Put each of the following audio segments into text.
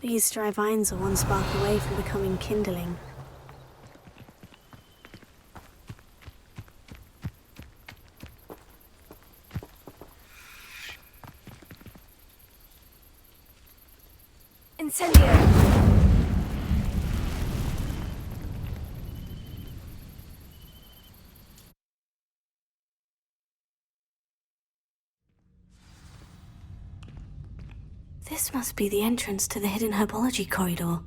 These dry vines are one spark away from becoming kindling. Incendio! This must be the entrance to the hidden herbology corridor.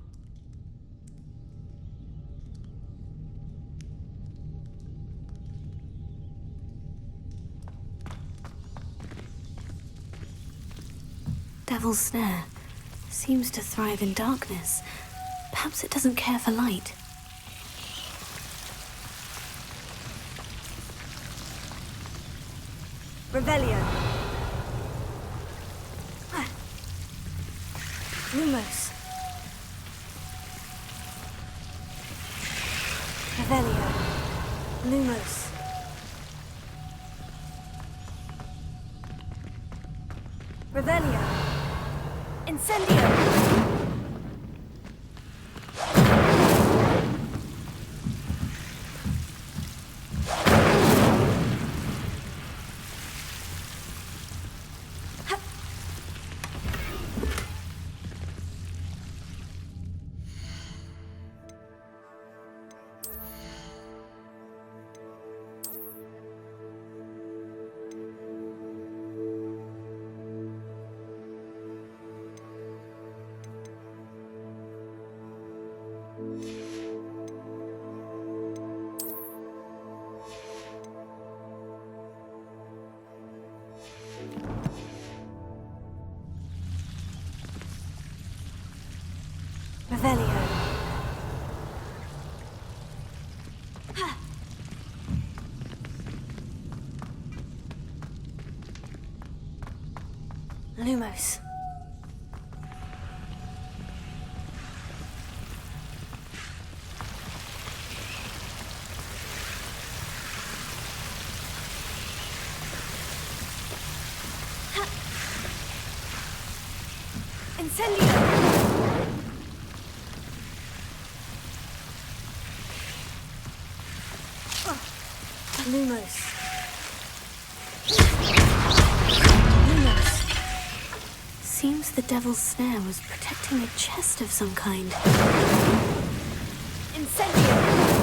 Devil's Snare seems to thrive in darkness. Perhaps it doesn't care for light. Revelio. Lumos. Revelio. Lumos. Revelio. Incendio. Revelio. Lumos. Incendio. Lumos. Lumos. Seems the Devil's Snare was protecting a chest of some kind. Incendio.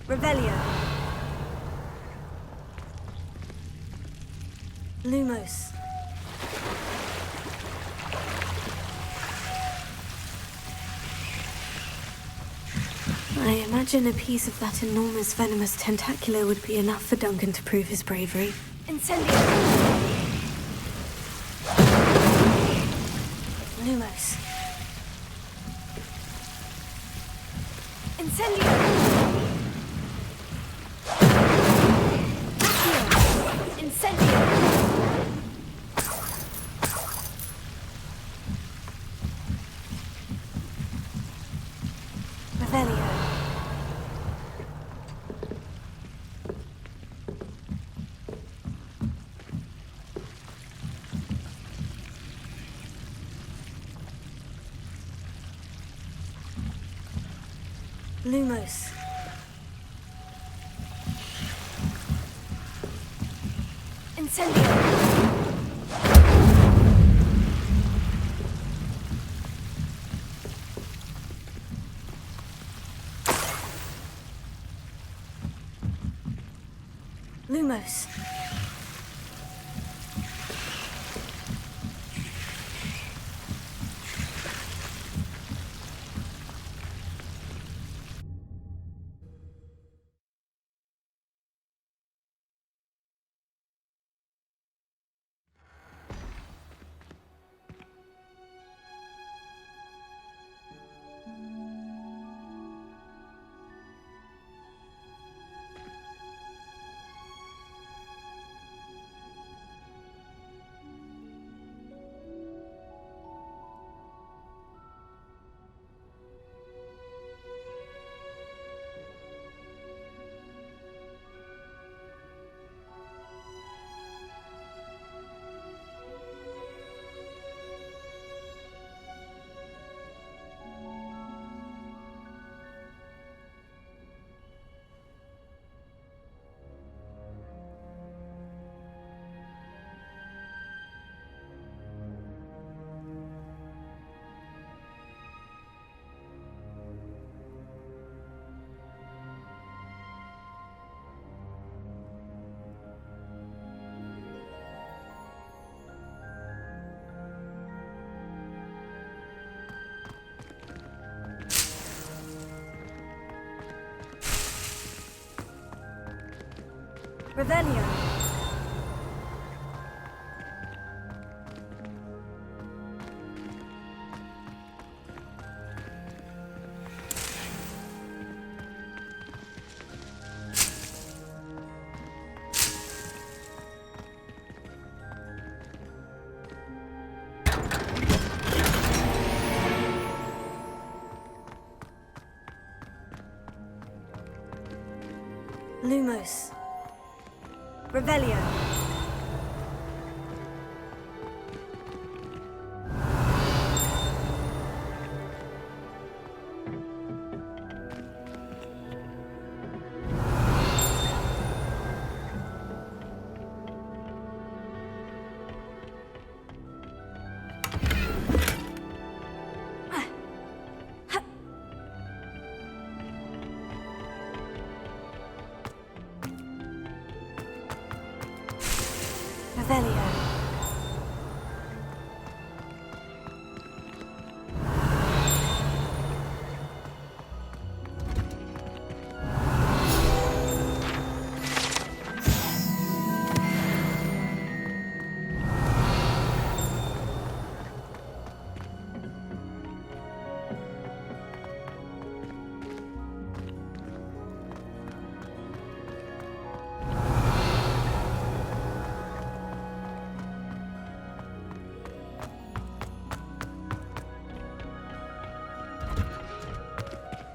Revelio. Lumos. I imagine a piece of that enormous venomous tentacular would be enough for Duncan to prove his bravery. Incendio. Lumos. Incendio. Accio. Incendio. Revelio. Lumos. Incendio. Lumos. Revelio. Lumos. Revelio. Revelio.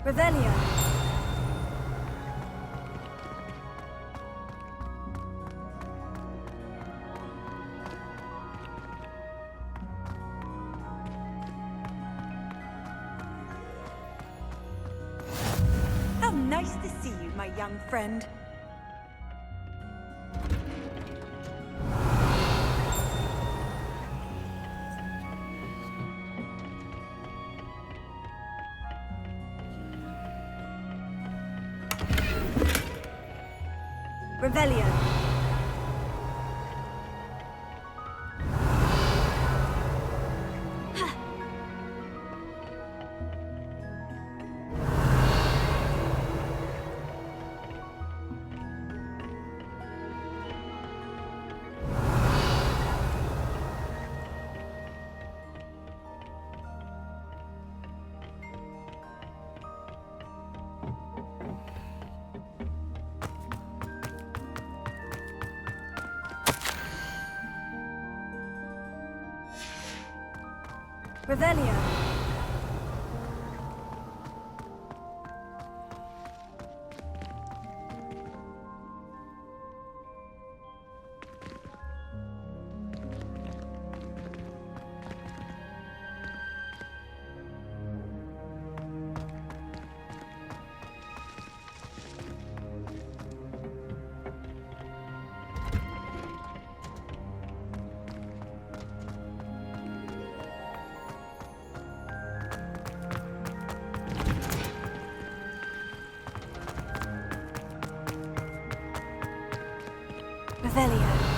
Revelio. How nice to see you, my young friend. Revelio. Revelio. Revelio.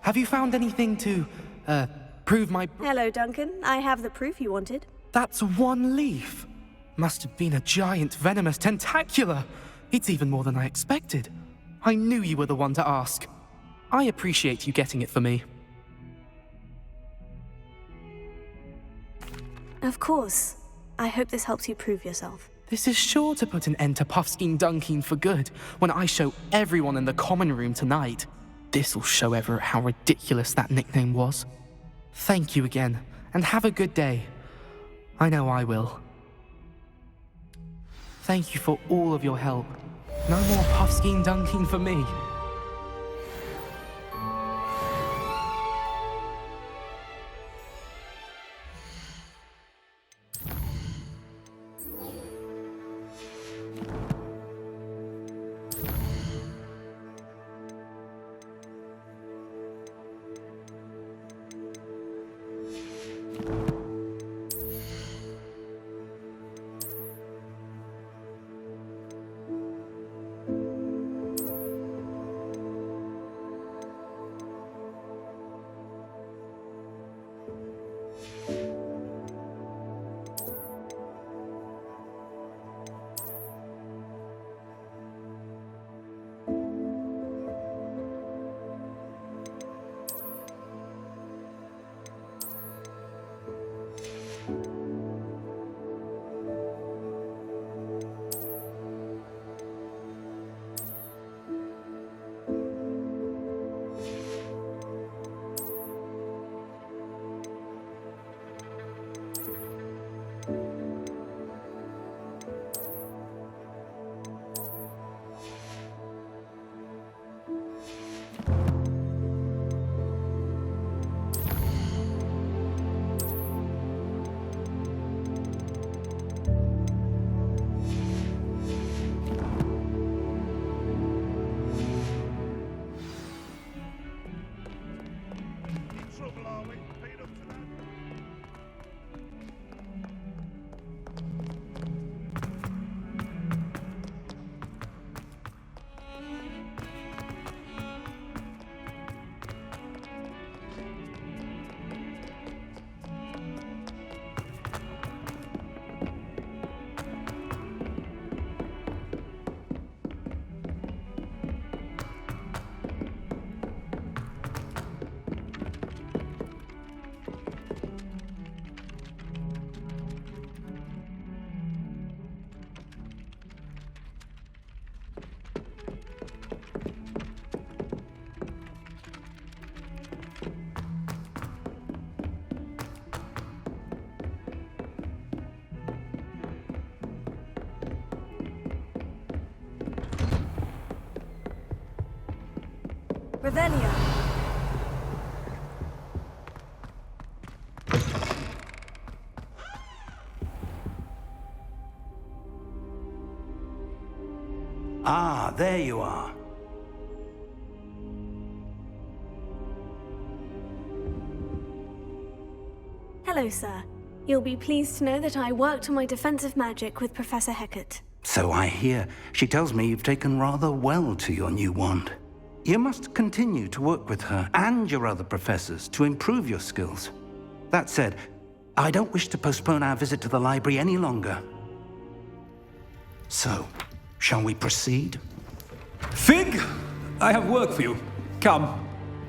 Have you found anything to, prove my... Hello, Duncan. I have the proof you wanted. That's one leaf. Must have been a giant venomous tentacula. It's even more than I expected. I knew you were the one to ask. I appreciate you getting it for me. Of course. I hope this helps you prove yourself. This is sure to put an end to Puffskein Dunkeen for good when I show everyone in the common room tonight. This'll show Everett how ridiculous that nickname was. Thank you again, and have a good day. I know I will. Thank you for all of your help. No more Puffskein Dunkeen for me. Revelio. Ah, there you are. Hello, sir. You'll be pleased to know that I worked on my defensive magic with Professor Hecat. So I hear. She tells me you've taken rather well to your new wand. You must continue to work with her and your other professors to improve your skills. That said, I don't wish to postpone our visit to the library any longer. So, shall we proceed? Fig! I have work for you. Come.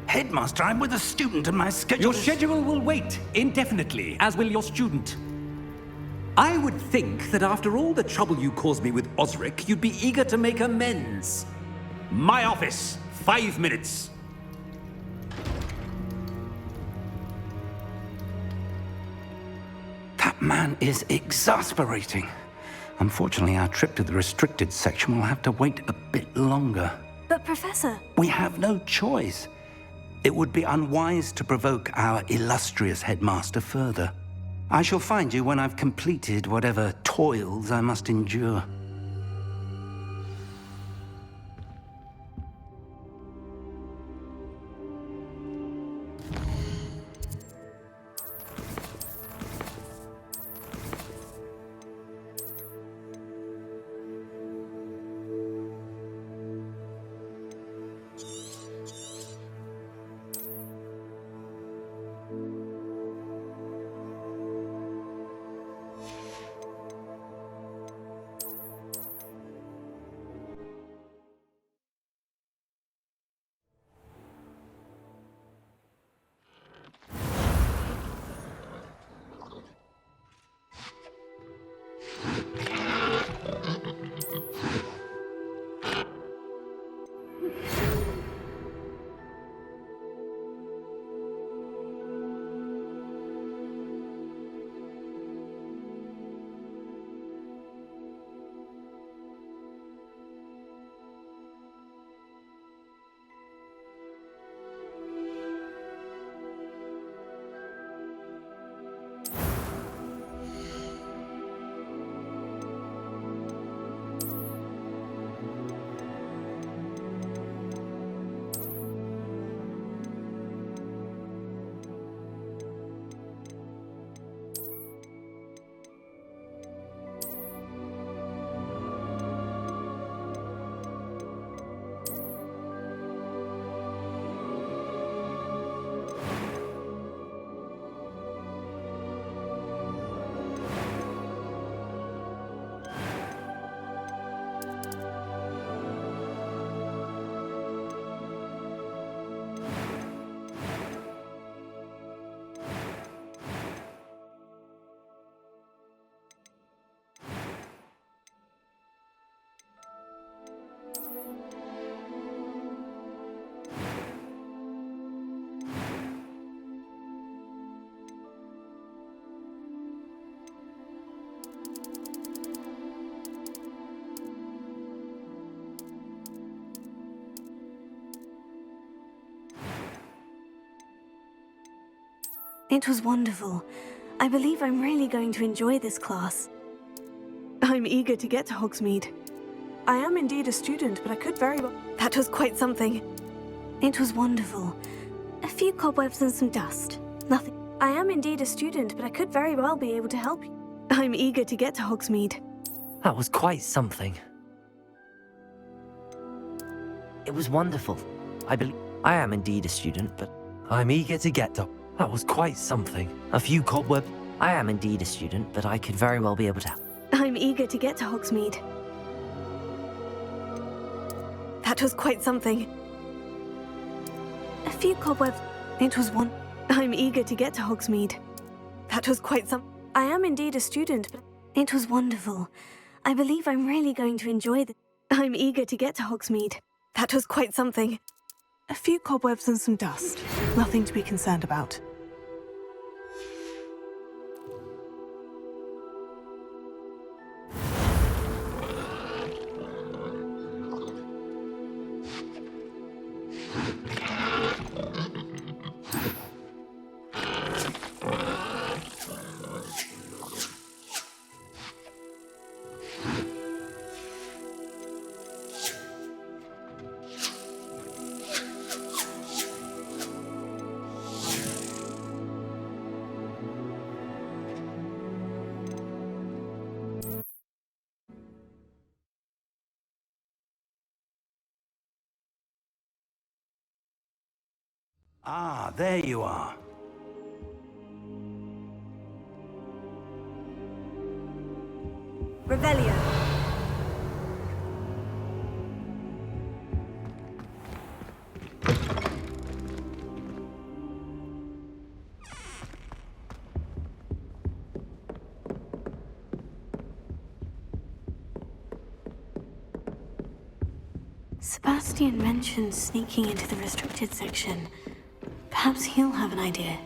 Headmaster, I'm with a student and my schedule Your is- schedule will wait indefinitely, as will your student. I would think that after all the trouble you caused me with Osric, you'd be eager to make amends. My office, 5 minutes. That man is exasperating. Unfortunately, our trip to the restricted section will have to wait a bit longer. But, Professor... We have no choice. It would be unwise to provoke our illustrious headmaster further. I shall find you when I've completed whatever toils I must endure. It was wonderful. I believe I'm really going to enjoy this class. I'm eager to get to Hogsmeade. I am indeed a student, but I could very well... That was quite something. It was wonderful. A few cobwebs and some dust. Nothing. I am indeed a student, but I could very well be able to help you. I'm eager to get to Hogsmeade. That was quite something. It was wonderful. I am indeed a student, but I'm eager to get to... That was quite something. A few cobwebs. I am indeed a student, but I could very well be able to... I'm eager to get to Hogsmeade. That was quite something. A few cobwebs. It was one. I'm eager to get to Hogsmeade. That was quite some. I am indeed a student, but it was wonderful. I believe I'm really going to enjoy this. I'm eager to get to Hogsmeade. That was quite something. A few cobwebs and some dust. Nothing to be concerned about. Ah, there you are. Revelio. Sebastian mentioned sneaking into the restricted section. Perhaps he'll have an idea.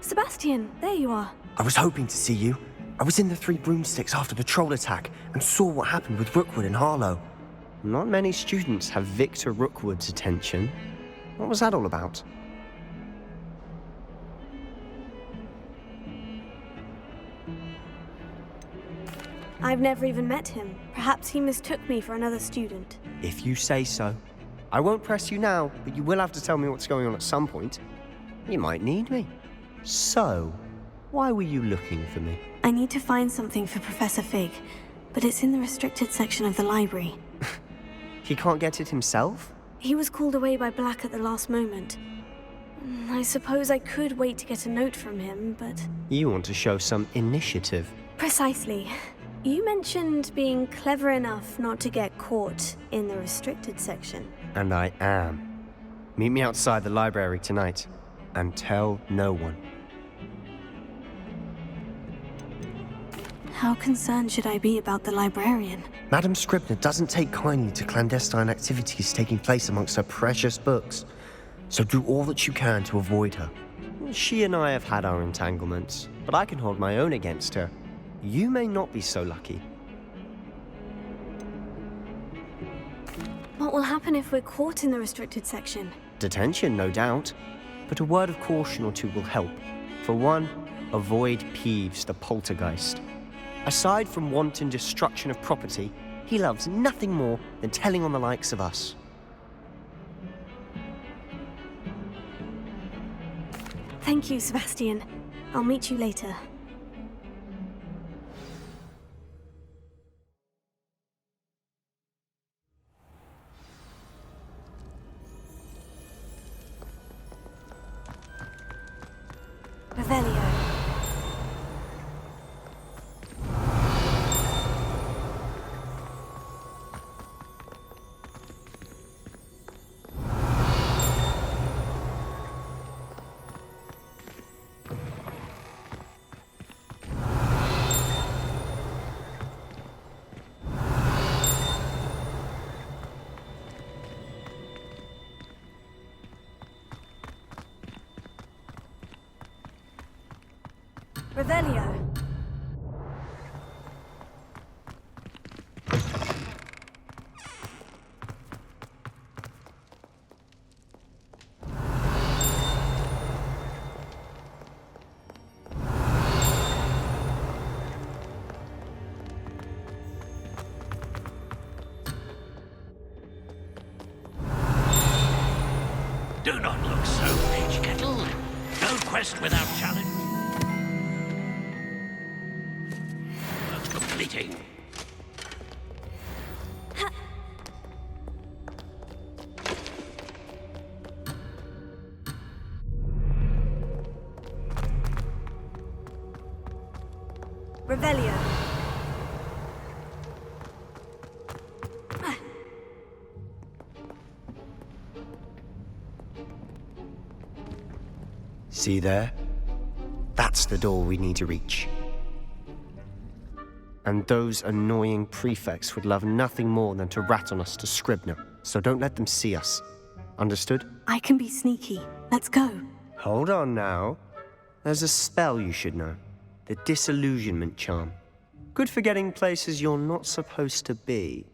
Sebastian, there you are. I was hoping to see you. I was in the Three Broomsticks after the troll attack and saw what happened with Rookwood and Harlow. Not many students have Victor Rookwood's attention. What was that all about? I've never even met him. Perhaps he mistook me for another student. If you say so. I won't press you now, but you will have to tell me what's going on at some point. You might need me. So, why were you looking for me? I need to find something for Professor Fig, but it's in the restricted section of the library. He can't get it himself? He was called away by Black at the last moment. I suppose I could wait to get a note from him, but... You want to show some initiative. Precisely. You mentioned being clever enough not to get caught in the restricted section. And I am. Meet me outside the library tonight, and tell no one. How concerned should I be about the librarian? Madam Scribner doesn't take kindly to clandestine activities taking place amongst her precious books, so do all that you can to avoid her. She and I have had our entanglements, but I can hold my own against her. You may not be so lucky. What will happen if we're caught in the restricted section? Detention, no doubt, but a word of caution or two will help. For one, avoid Peeves, the poltergeist. Aside from wanton destruction of property, he loves nothing more than telling on the likes of us. Thank you, Sebastian. I'll meet you later. Revelio. Revelio. Do not look so, Page Kettle. No quest without challenge. Work completing. Revelio. See there? That's the door we need to reach. And those annoying prefects would love nothing more than to rat on us to Scribner, so don't let them see us. Understood? I can be sneaky. Let's go. Hold on now. There's a spell you should know. The Disillusionment Charm. Good for getting places you're not supposed to be.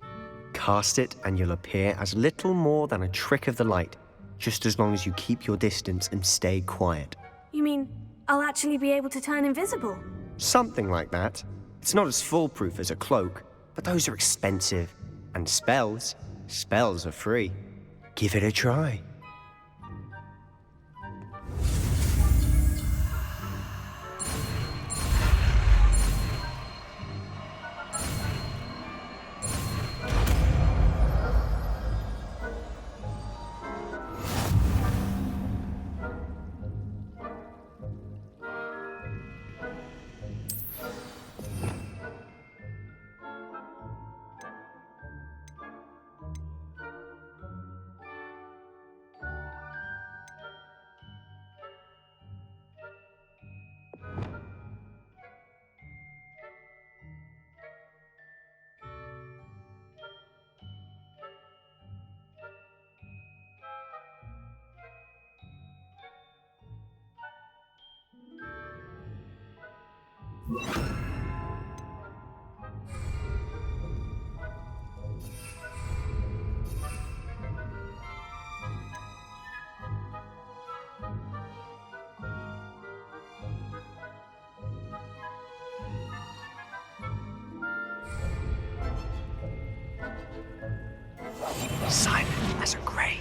Cast it and you'll appear as little more than a trick of the light, just as long as you keep your distance and stay quiet. You mean I'll actually be able to turn invisible? Something like that. It's not as foolproof as a cloak, but those are expensive. And spells are free. Give it a try. Silent as a grave.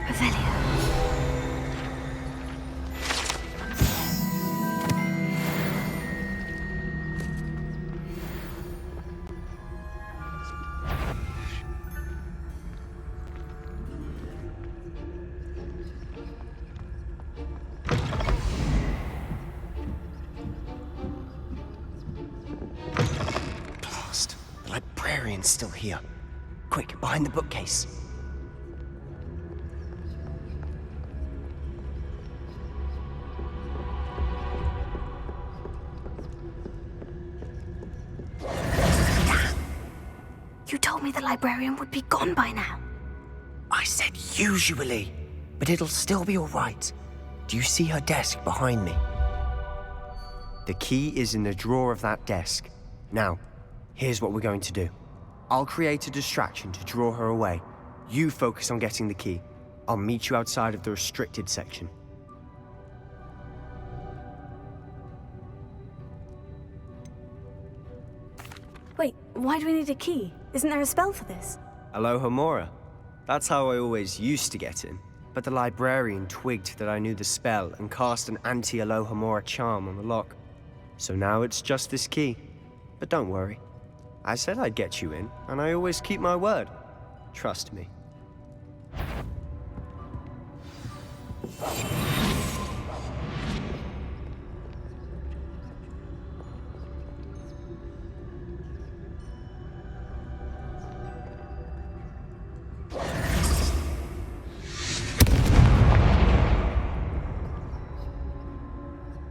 Revelio. Blast. The librarian's still here. Quick, behind the bookcase. You told me the librarian would be gone by now. I said usually, but it'll still be all right. Do you see her desk behind me? The key is in the drawer of that desk. Now, here's what we're going to do. I'll create a distraction to draw her away. You focus on getting the key. I'll meet you outside of the restricted section. Wait, why do we need a key? Isn't there a spell for this? Alohomora. That's how I always used to get in. But the librarian twigged that I knew the spell and cast an anti-Alohomora charm on the lock. So now it's just this key. But don't worry. I said I'd get you in, and I always keep my word. Trust me.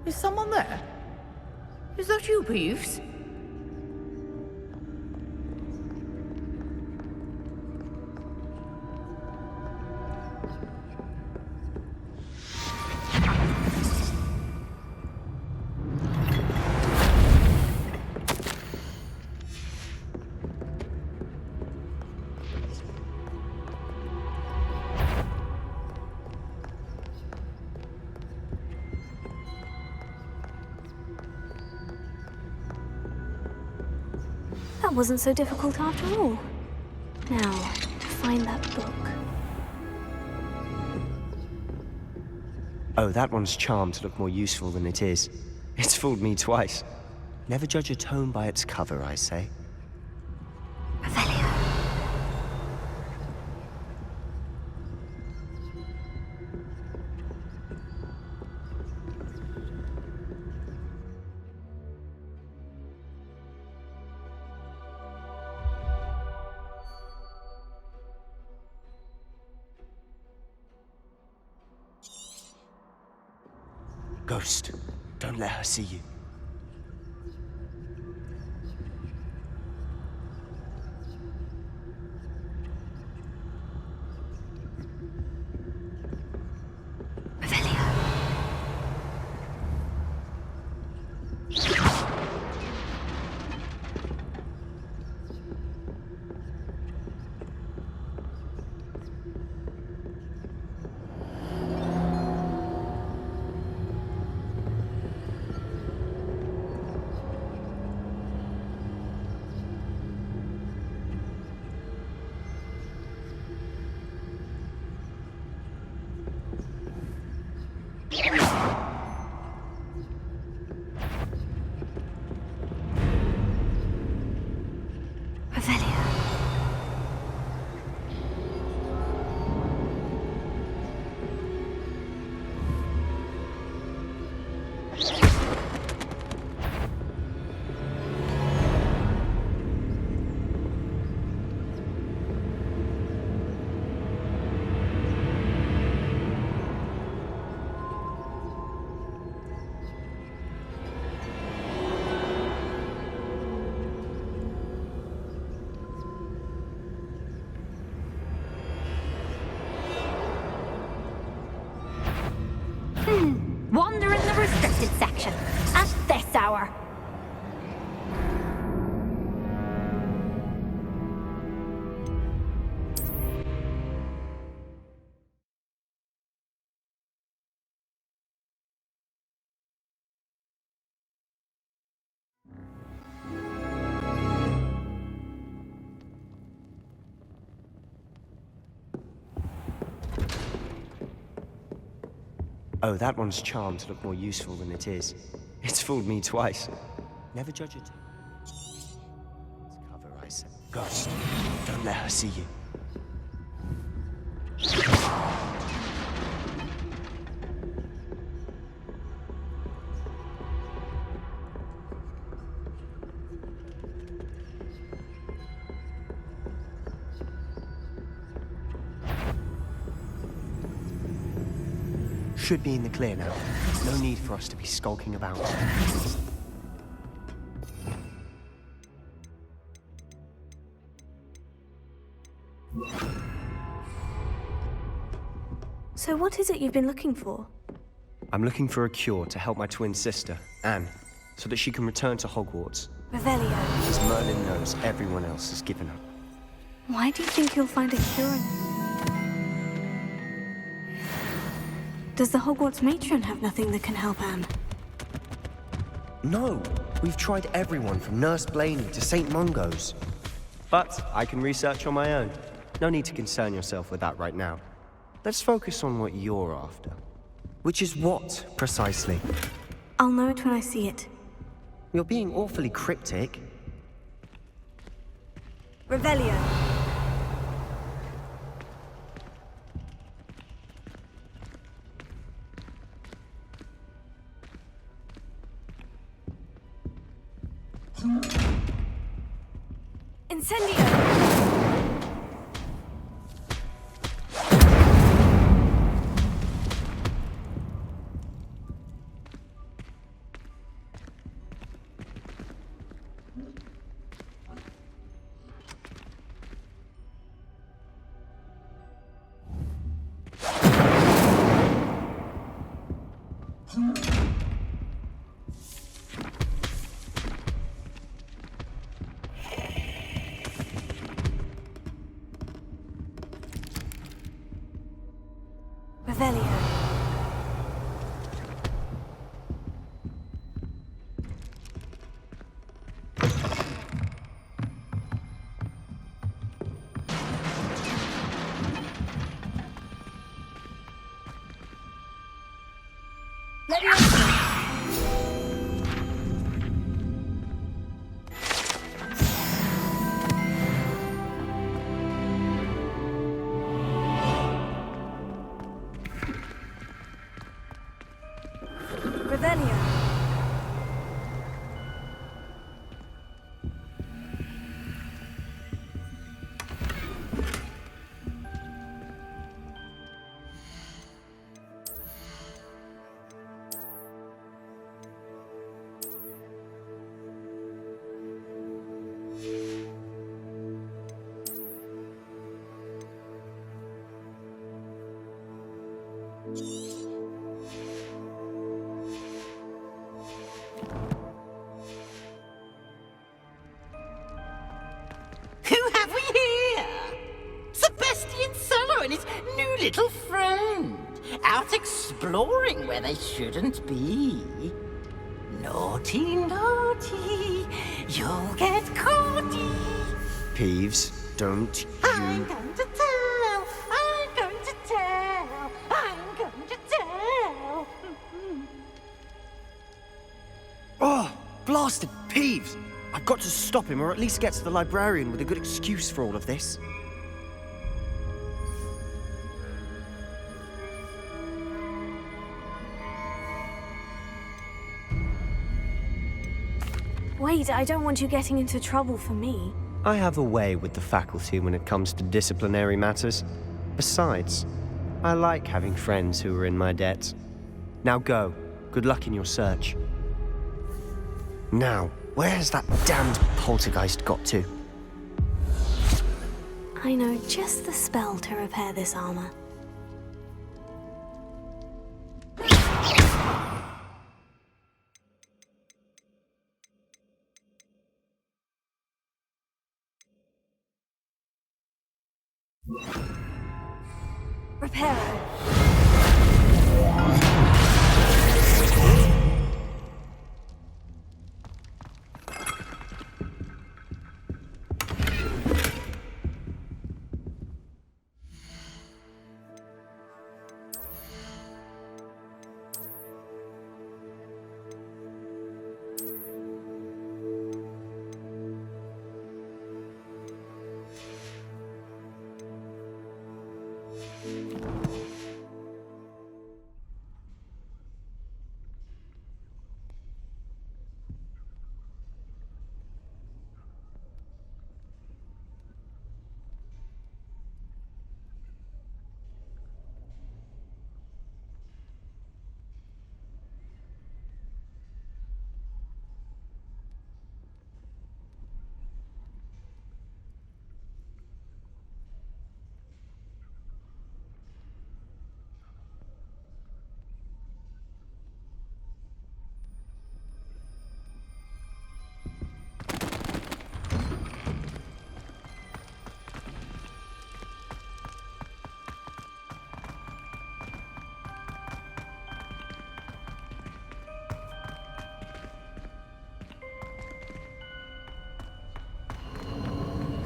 Is someone there? Is that you, Peeves? That wasn't so difficult after all. Now, find that book. Oh, that one's charmed to look more useful than it is. It's fooled me twice. Never judge a tome by its cover, I say. Ghost, don't let her see you. Wander in the restricted section at this hour. Oh, that one's charmed to look more useful than it is. It's fooled me twice. Never judge it. It's cover, I said. Ghost, don't let her see you. Should be in the clear now. No need for us to be skulking about. So what is it you've been looking for? I'm looking for a cure to help my twin sister, Anne, so that she can return to Hogwarts. Revelio. As Merlin knows, everyone else has given up. Why do you think you'll find a cure? Does the Hogwarts matron have nothing that can help Anne? No! We've tried everyone from Nurse Blaney to St. Mungo's. But I can research on my own. No need to concern yourself with that right now. Let's focus on what you're after. Which is what, precisely? I'll know it when I see it. You're being awfully cryptic. Revelio. Incendio! Revelio. Revelio. Who have we here? Sebastian Solo and his new little friend. Out exploring where they shouldn't be. Naughty, naughty. You'll get caughty. Peeves, don't I'm you... going to tell. I'm going to tell. I'm going to tell. Oh, blasted Peeves! I've got to stop him, or at least get to the librarian with a good excuse for all of this. Wait, I don't want you getting into trouble for me. I have a way with the faculty when it comes to disciplinary matters. Besides, I like having friends who are in my debt. Now go. Good luck in your search. Now, where has that damned poltergeist got to? I know just the spell to repair this armor. Reparo.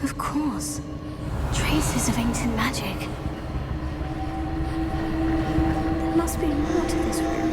Of course. Traces of ancient magic. There must be more to this room.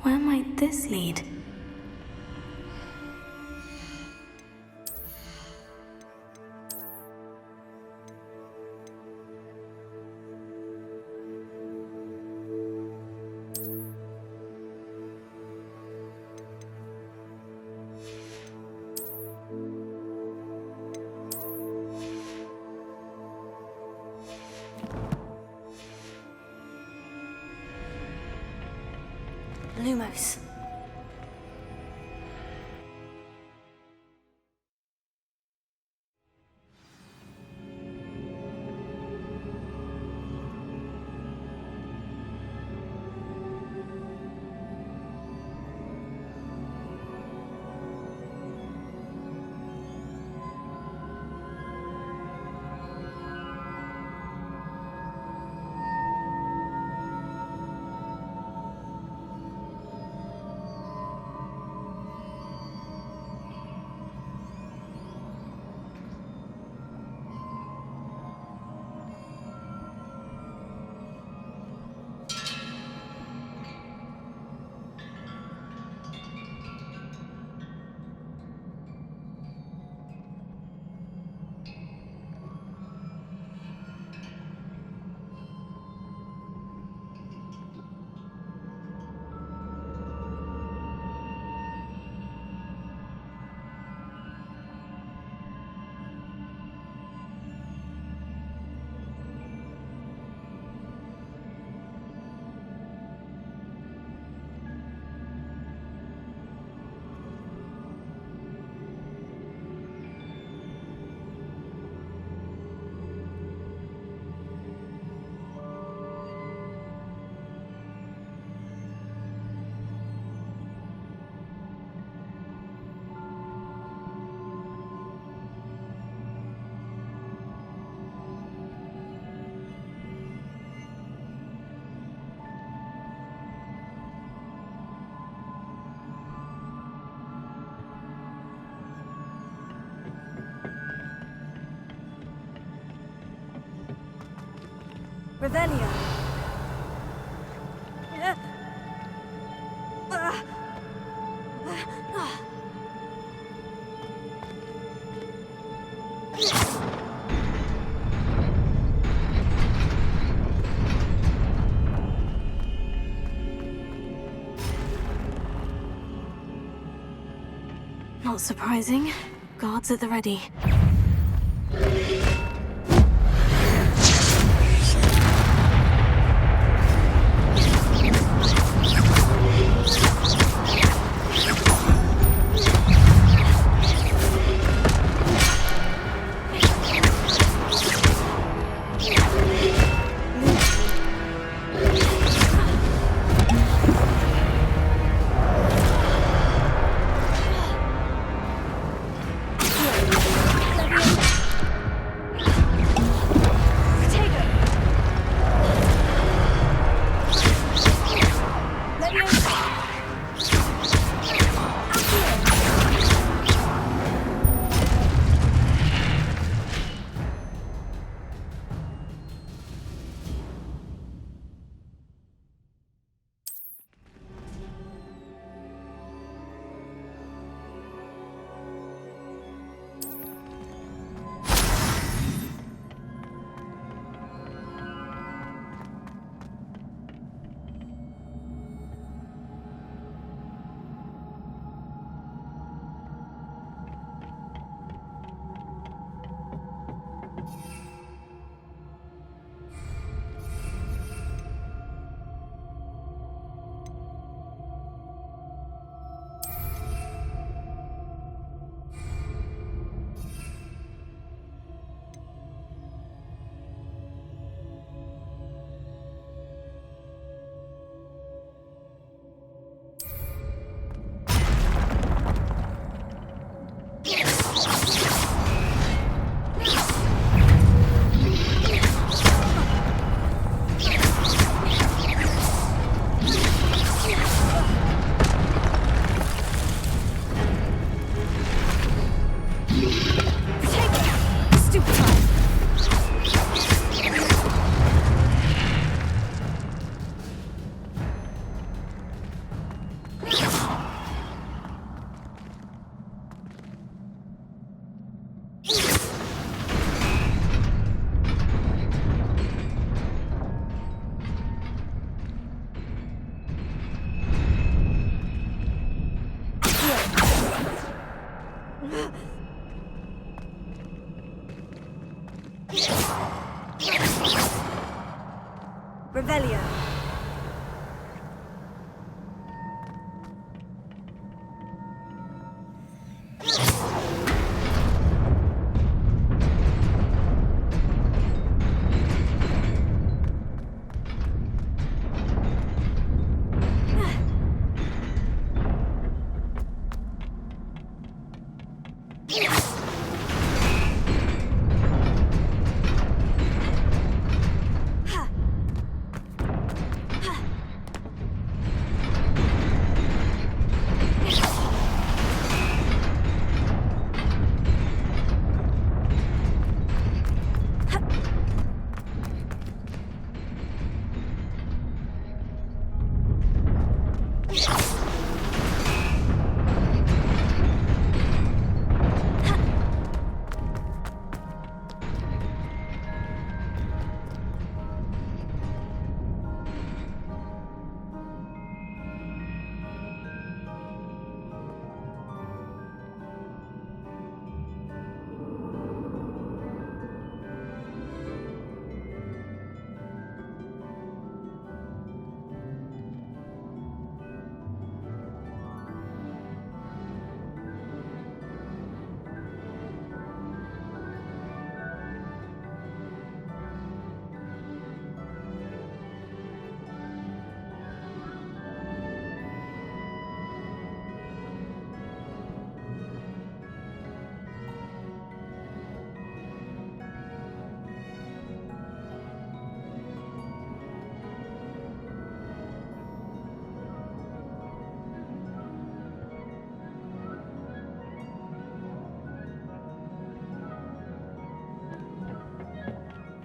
Where might this lead? Lumos. Revelio. Not surprising. Guards at the ready. Revelio.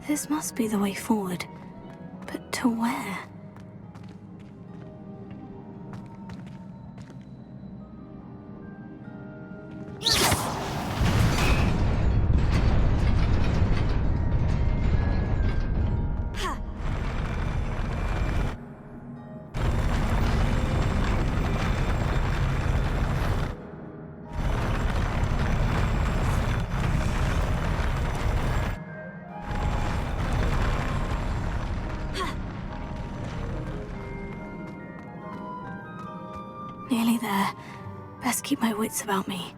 This must be the way forward. To where? Nearly there. Best keep my wits about me.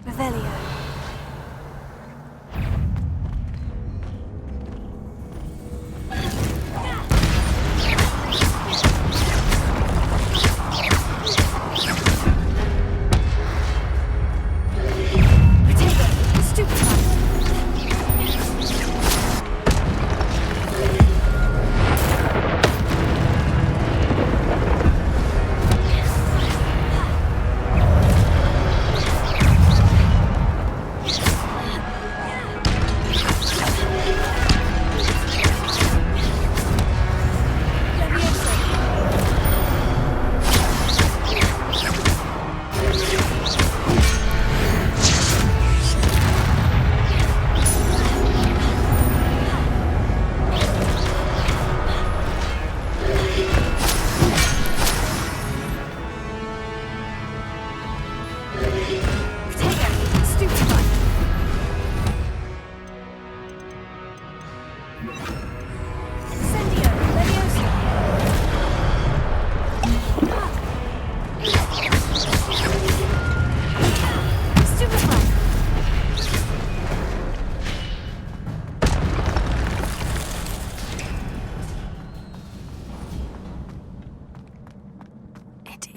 Revelio.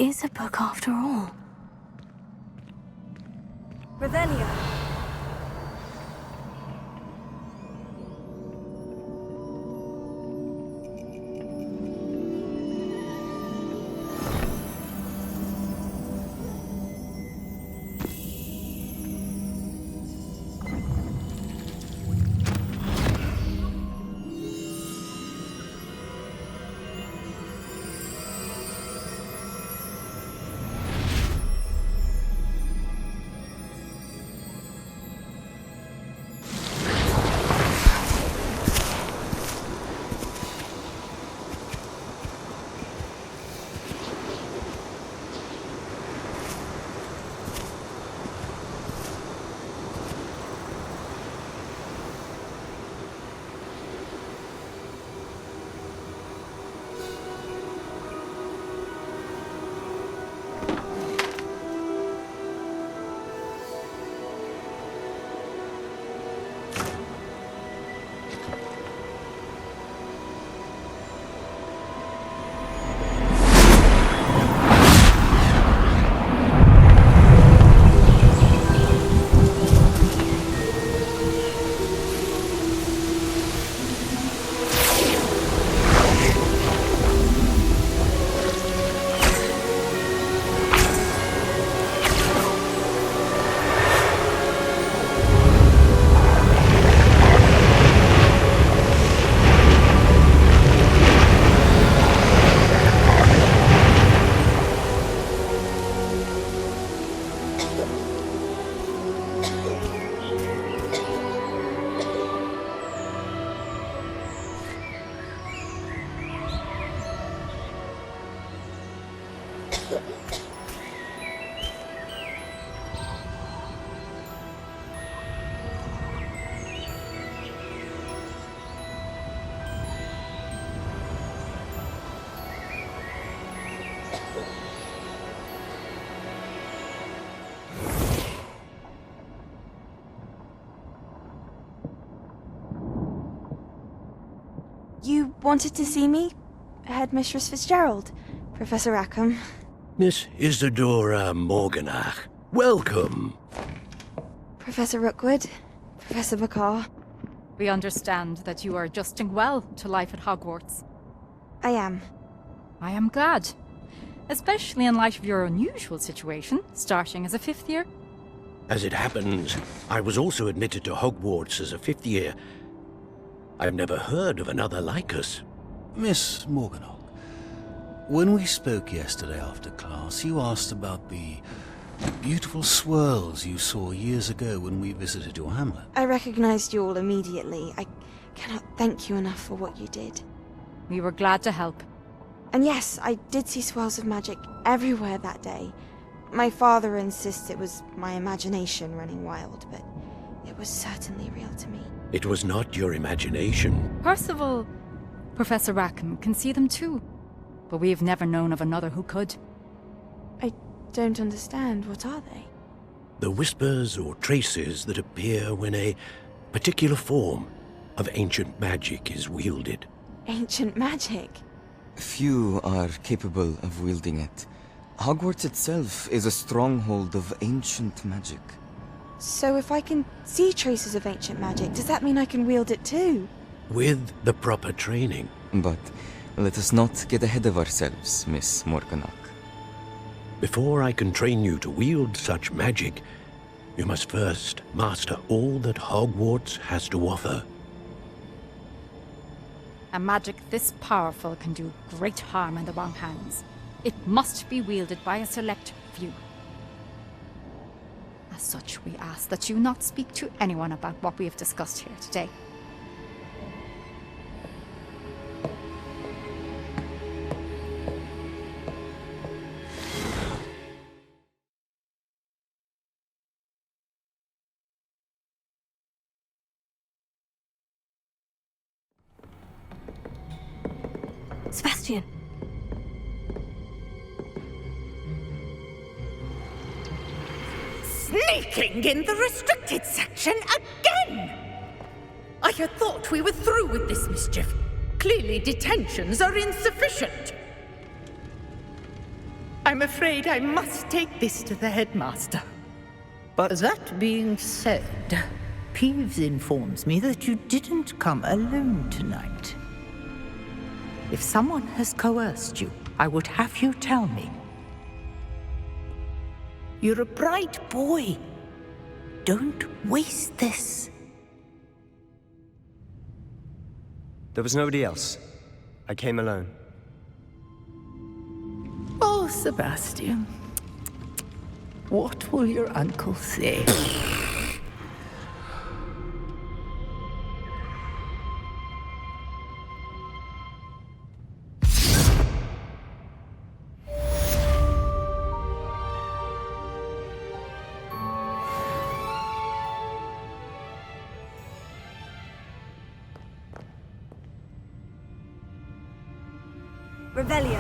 Is a book after all. Revelio. You wanted to see me? Headmistress Fitzgerald, Professor Rackham. Miss Isadora Morganach, welcome. Professor Rookwood, Professor Bakar. We understand that you are adjusting well to life at Hogwarts. I am. I am glad. Especially in light of your unusual situation, starting as a 5th year. As it happens, I was also admitted to Hogwarts as a 5th year. I've never heard of another like us. Miss Morganach, when we spoke yesterday after class, you asked about the beautiful swirls you saw years ago when we visited your hamlet. I recognized you all immediately. I cannot thank you enough for what you did. We were glad to help. And yes, I did see swirls of magic everywhere that day. My father insists it was my imagination running wild, but it was certainly real to me. It was not your imagination. Percival, Professor Rackham can see them too. But we have never known of another who could. I don't understand. What are they? The whispers or traces that appear when a particular form of ancient magic is wielded. Ancient magic? Few are capable of wielding it. Hogwarts itself is a stronghold of ancient magic. So if I can see traces of ancient magic, does that mean I can wield it too? With the proper training. But let us not get ahead of ourselves, Miss Morganach. Before I can train you to wield such magic, you must first master all that Hogwarts has to offer. A magic this powerful can do great harm in the wrong hands. It must be wielded by a select few. As such, we ask that you not speak to anyone about what we have discussed here today. Sebastian. Sneaking in the restricted section again! I had thought we were through with this mischief. Clearly detentions are insufficient. I'm afraid I must take this to the headmaster. But that being said, Peeves informs me that you didn't come alone tonight. If someone has coerced you, I would have you tell me. You're a bright boy. Don't waste this. There was nobody else. I came alone. Oh, Sebastian. What will your uncle say? Revelio.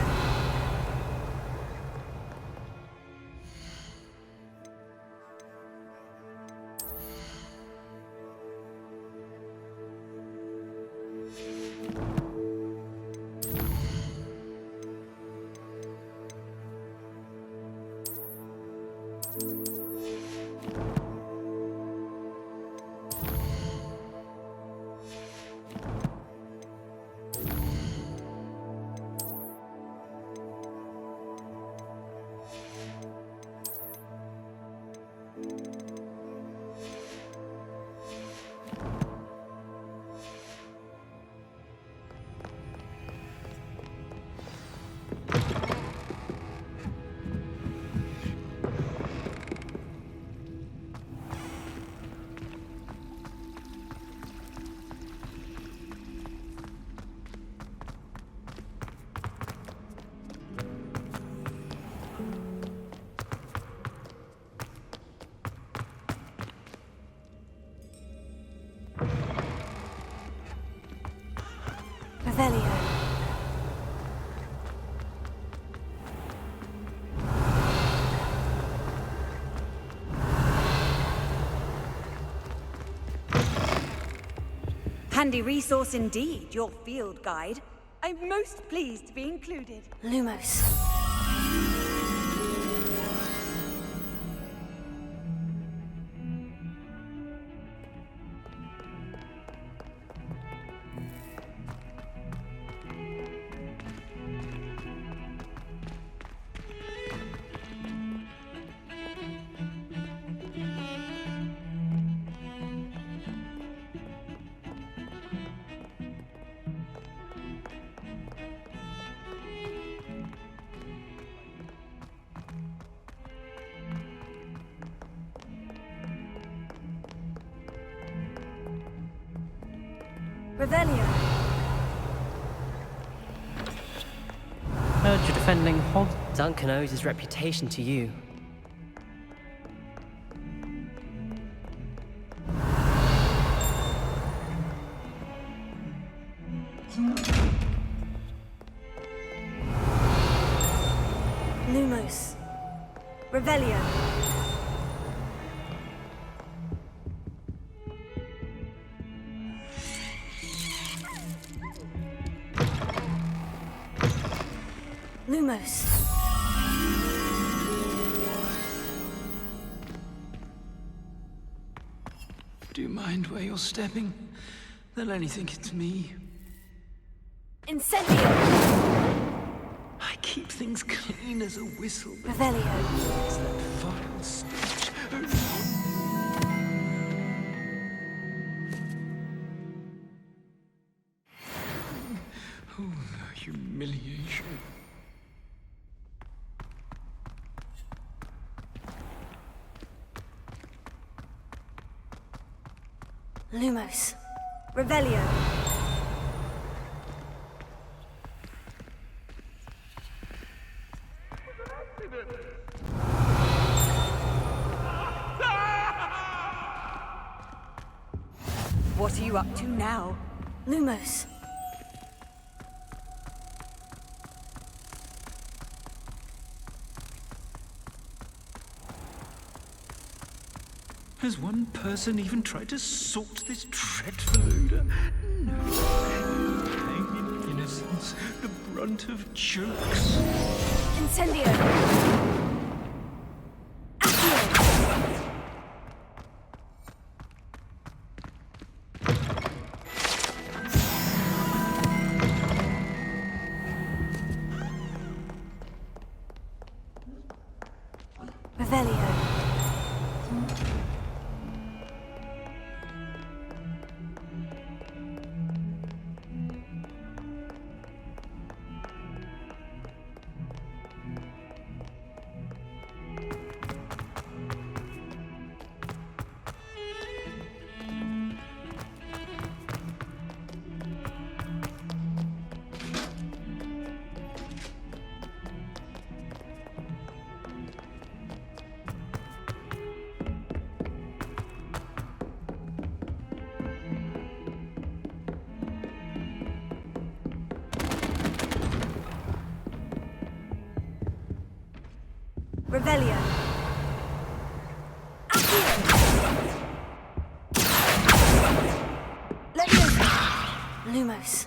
Revelio. Handy resource indeed, your field guide. I'm most pleased to be included. Lumos. Revelio. Heard you're defending Hog. Duncan owes his reputation to you. Lumos. Revelio. Lumos. Do you mind where you're stepping? They'll only think it's me. Incendio. I keep things clean as a whistle. Revelio. It's that vile stench. Oh, the humiliation. Lumos. Revelio. What are you up to now? Lumos. Has one person even tried to sort this dreadful odor? No. Hang in innocence, the brunt of jokes. Incendio. Revelio. Revelio. Lumos.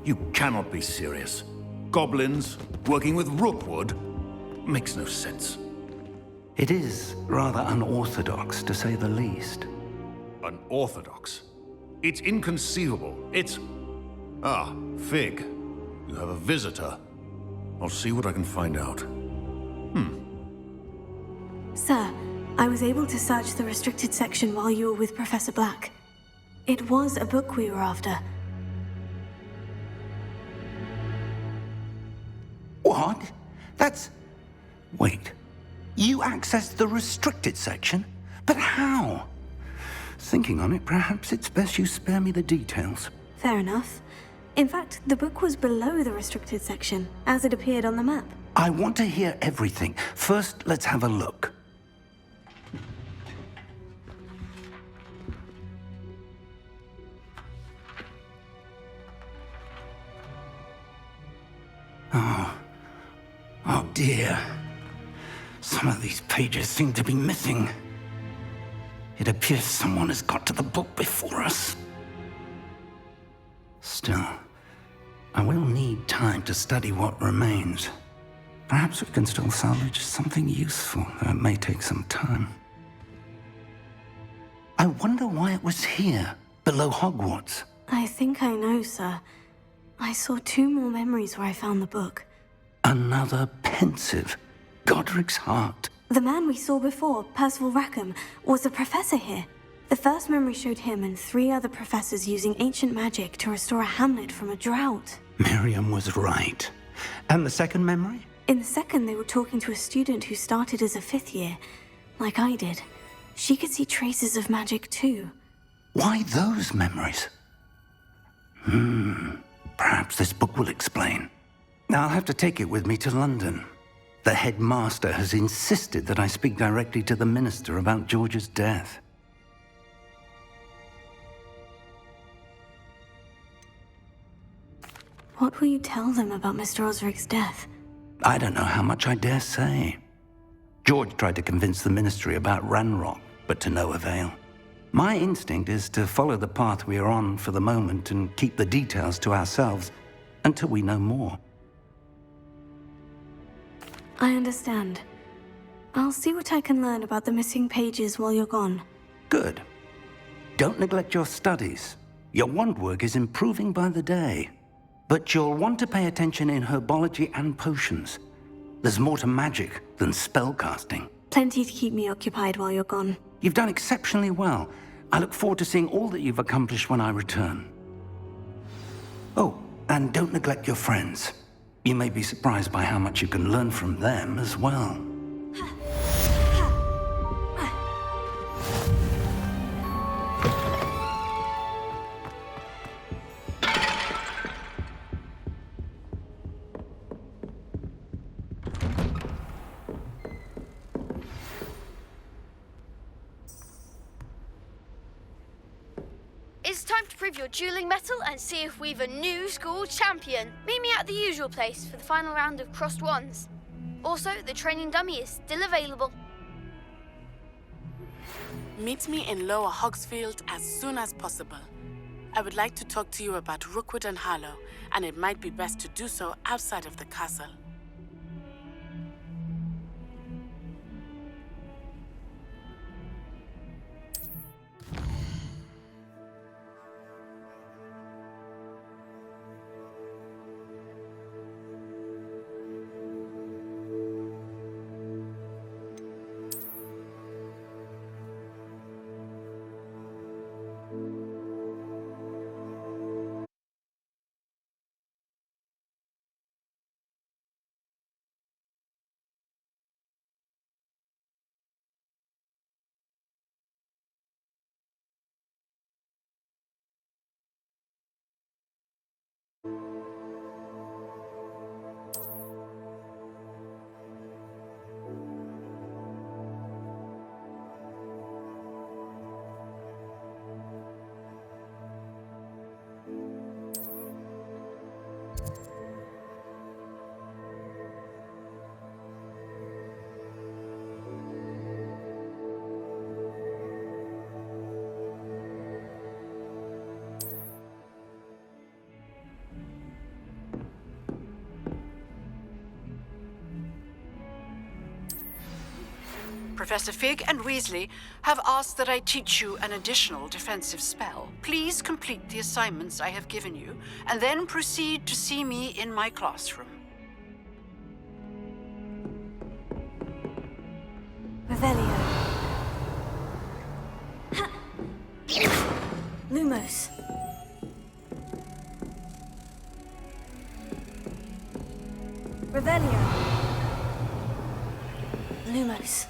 You cannot be serious. Goblins working with Rookwood makes no sense. It is rather unorthodox, to say the least. Unorthodox. It's inconceivable. It's... Ah, Fig. You have a visitor. I'll see what I can find out. Sir, I was able to search the restricted section while you were with Professor Black. It was a book we were after. What? That's... Wait. You accessed the restricted section? But how? Thinking on it, perhaps it's best you spare me the details. Fair enough. In fact, the book was below the restricted section, as it appeared on the map. I want to hear everything. First, let's have a look. Oh dear. Some of these pages seem to be missing. It appears someone has got to the book before us. Still, I will need time to study what remains. Perhaps we can still salvage something useful, though it may take some time. I wonder why it was here, below Hogwarts. I think I know, sir. I saw 2 more memories where I found the book. Another pensive. Godric's heart. The man we saw before, Percival Rackham, was a professor here. The first memory showed him and 3 other professors using ancient magic to restore a hamlet from a drought. Miriam was right. And the second memory? In the second, they were talking to a student who started as a 5th year, like I did. She could see traces of magic too. Why those memories? Perhaps this book will explain. I'll have to take it with me to London. The headmaster has insisted that I speak directly to the minister about George's death. What will you tell them about Mr. Osric's death? I don't know how much I dare say. George tried to convince the ministry about Ranrock, but to no avail. My instinct is to follow the path we are on for the moment and keep the details to ourselves until we know more. I understand. I'll see what I can learn about the missing pages while you're gone. Good. Don't neglect your studies. Your wand work is improving by the day. But you'll want to pay attention in herbology and potions. There's more to magic than spellcasting. Plenty to keep me occupied while you're gone. You've done exceptionally well. I look forward to seeing all that you've accomplished when I return. Oh, and don't neglect your friends. You may be surprised by how much you can learn from them as well. It's time to prove your dueling mettle and see if we've a new school champion. Meet me at the usual place for the final round of crossed wands. Also, the training dummy is still available. Meet me in Lower Hogsfield as soon as possible. I would like to talk to you about Rookwood and Harlow, and it might be best to do so outside of the castle. Professor Fig and Weasley have asked that I teach you an additional defensive spell. Please complete the assignments I have given you, and then proceed to see me in my classroom. Revelio. Lumos. Revelio. Lumos.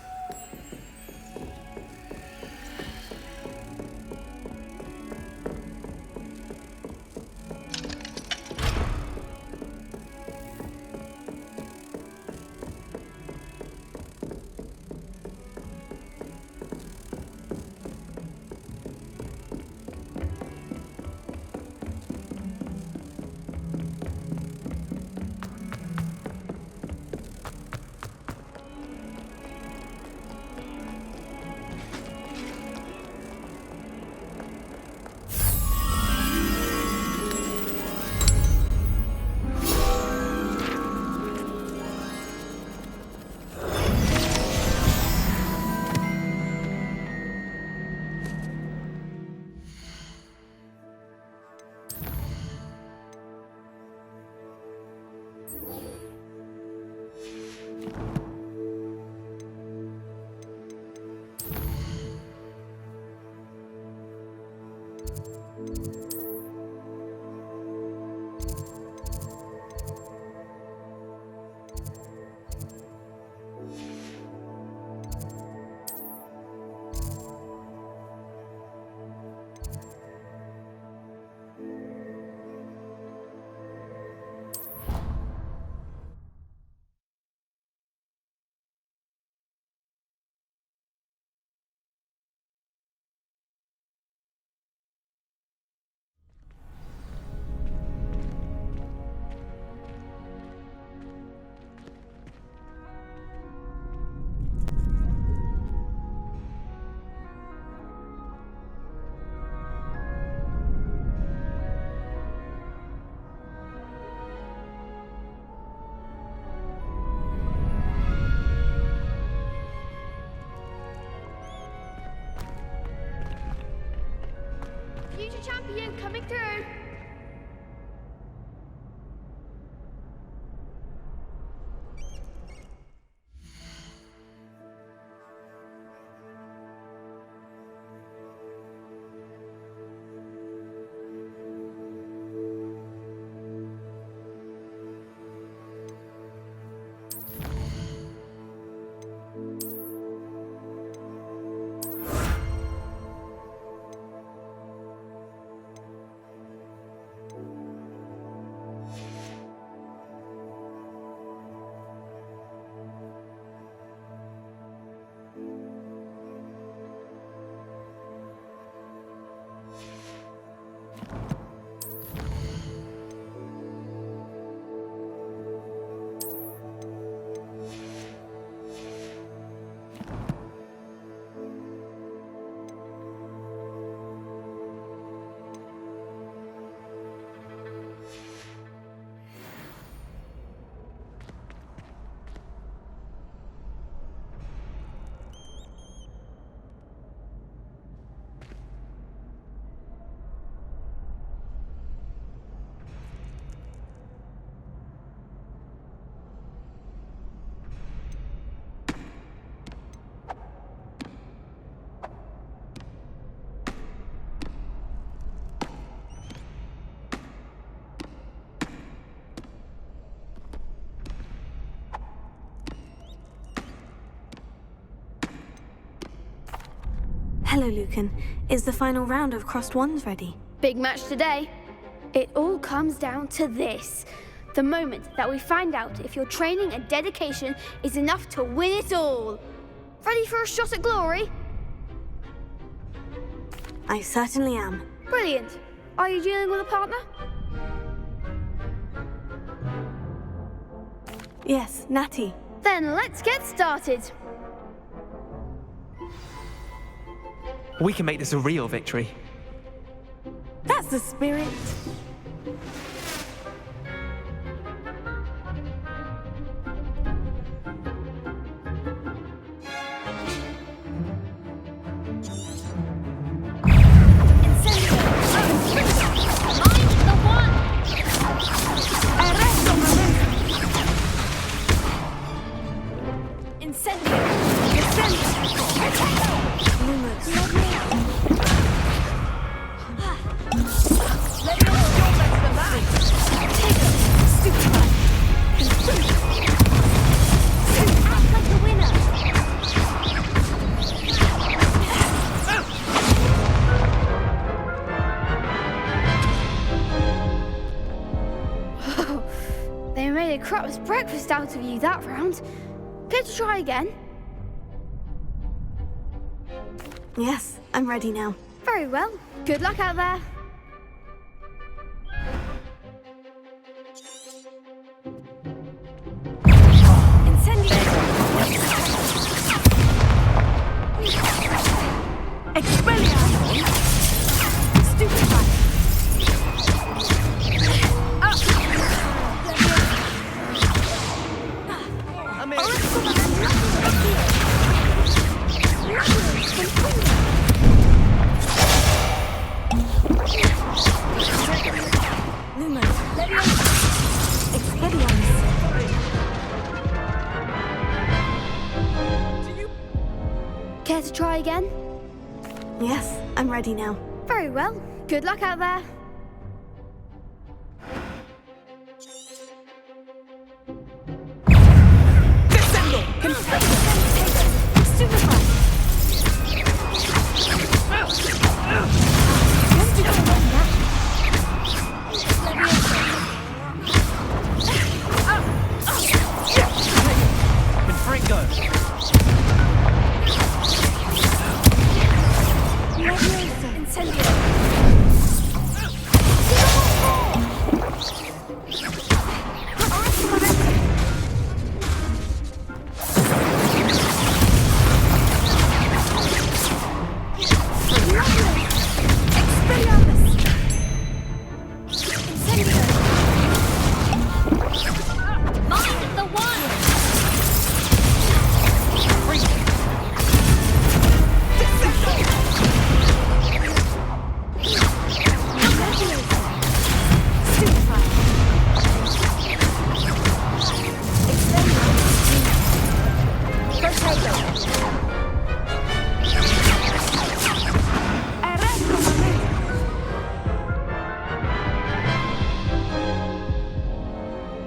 Future champion coming through. Hello, Lucan. Is the final round of Crossed Wands ready? Big match today. It all comes down to this. The moment that we find out if your training and dedication is enough to win it all. Ready for a shot at glory? I certainly am. Brilliant. Are you dealing with a partner? Yes, Natty. Then let's get started. We can make this a real victory. That's the spirit. crap's breakfast out of you that round. Care to try again? Yes, I'm ready now. Very well. Good luck out there. Care to try again? Yes, I'm ready now. Very well. Good luck out there.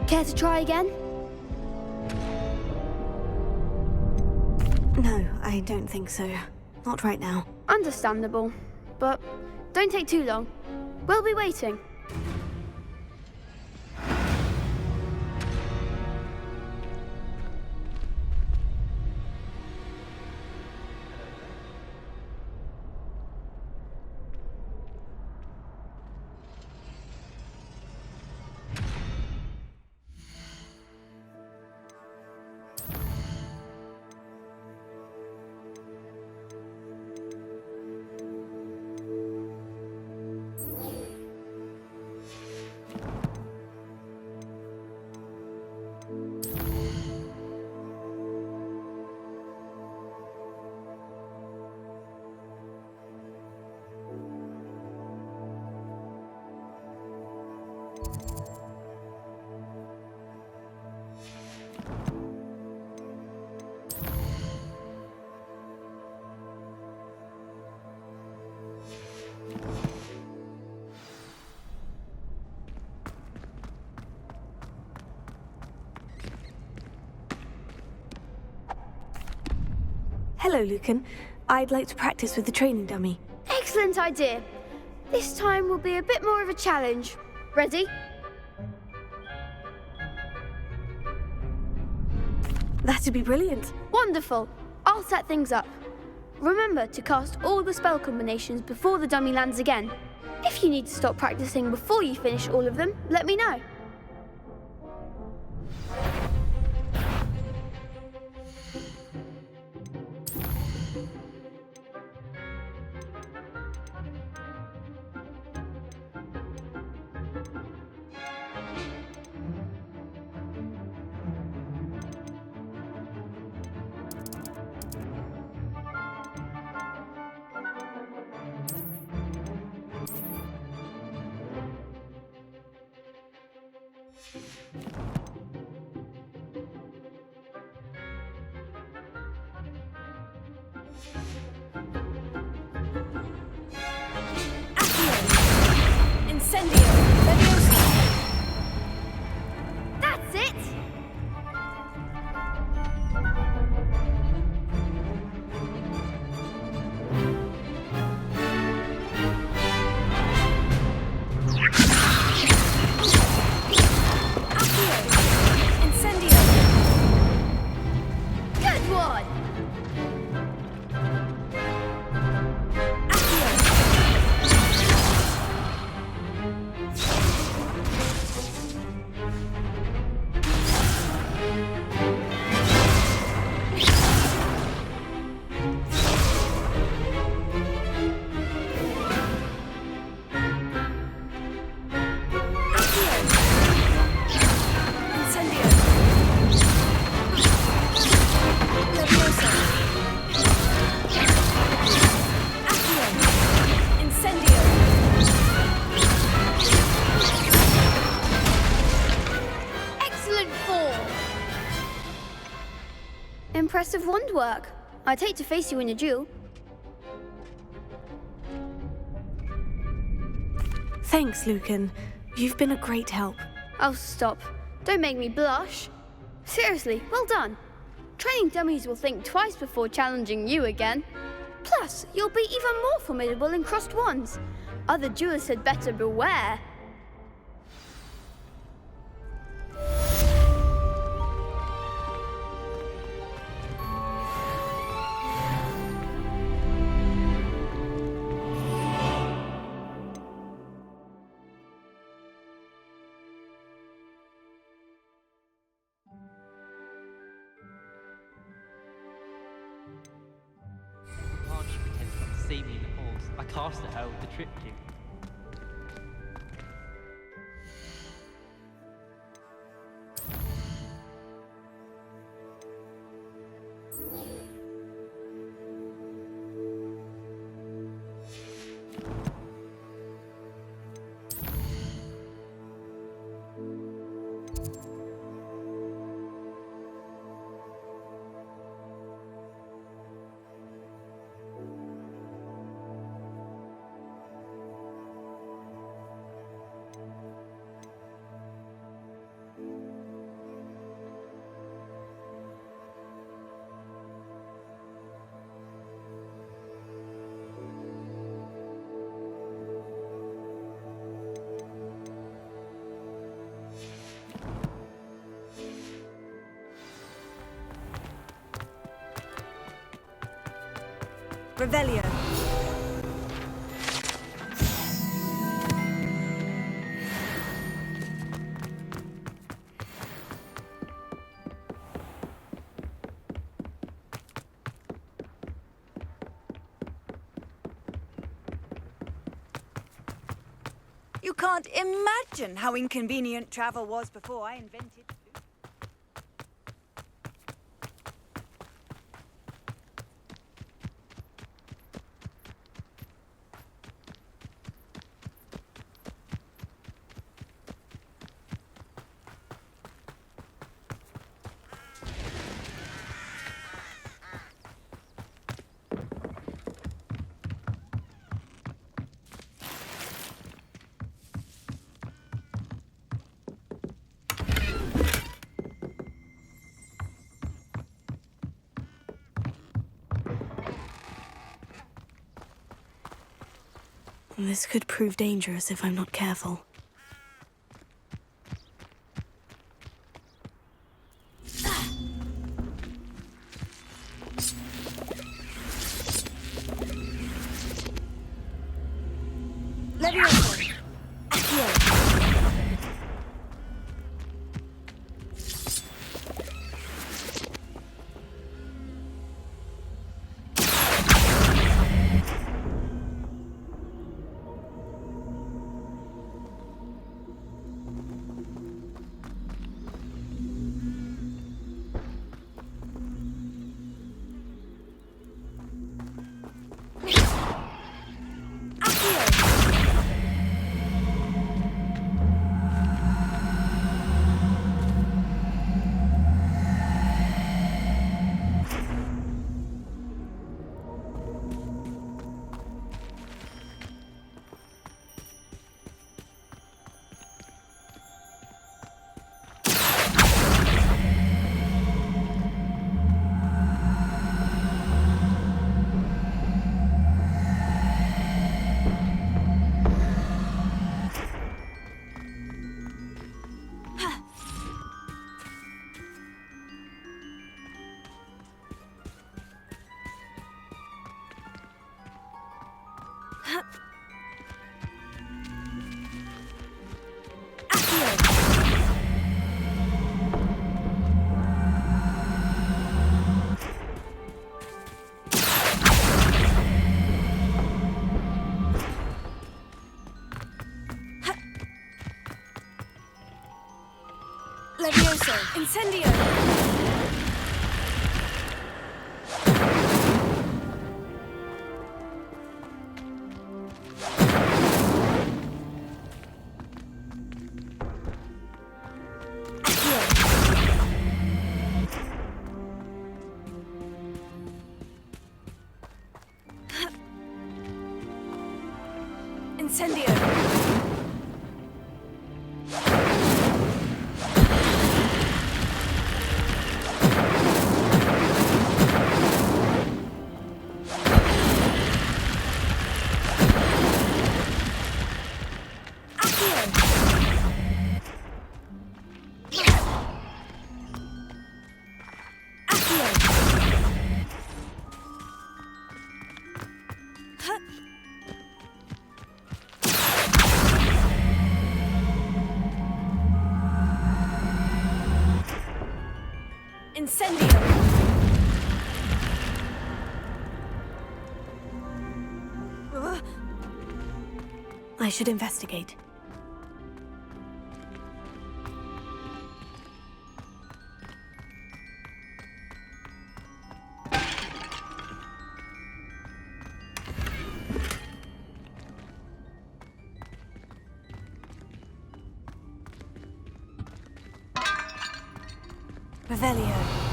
Care to try again? No, I don't think so. Not right now. Understandable. But don't take too long. We'll be waiting. Hello, Lucan. I'd like to practice with the training dummy. Excellent idea. This time will be a bit more of a challenge. Ready? That'd be brilliant. Wonderful. I'll set things up. Remember to cast all the spell combinations before the dummy lands again. If you need to stop practicing before you finish all of them, let me know. impressive wand work. I'd hate to face you in a duel. Thanks, Lucan. You've been a great help. Oh, stop. Don't make me blush. Seriously, well done. Training dummies will think twice before challenging you again. Plus, you'll be even more formidable in crossed wands. Other duelists had better beware. She pretends not to see me in the halls. I cast at her with the triptych. Revelio. You can't imagine how inconvenient travel was before I invented... This could prove dangerous if I'm not careful. Levioso. Accio. Levioso. Incendio. Incendio! Incendio! I should investigate. Revelio.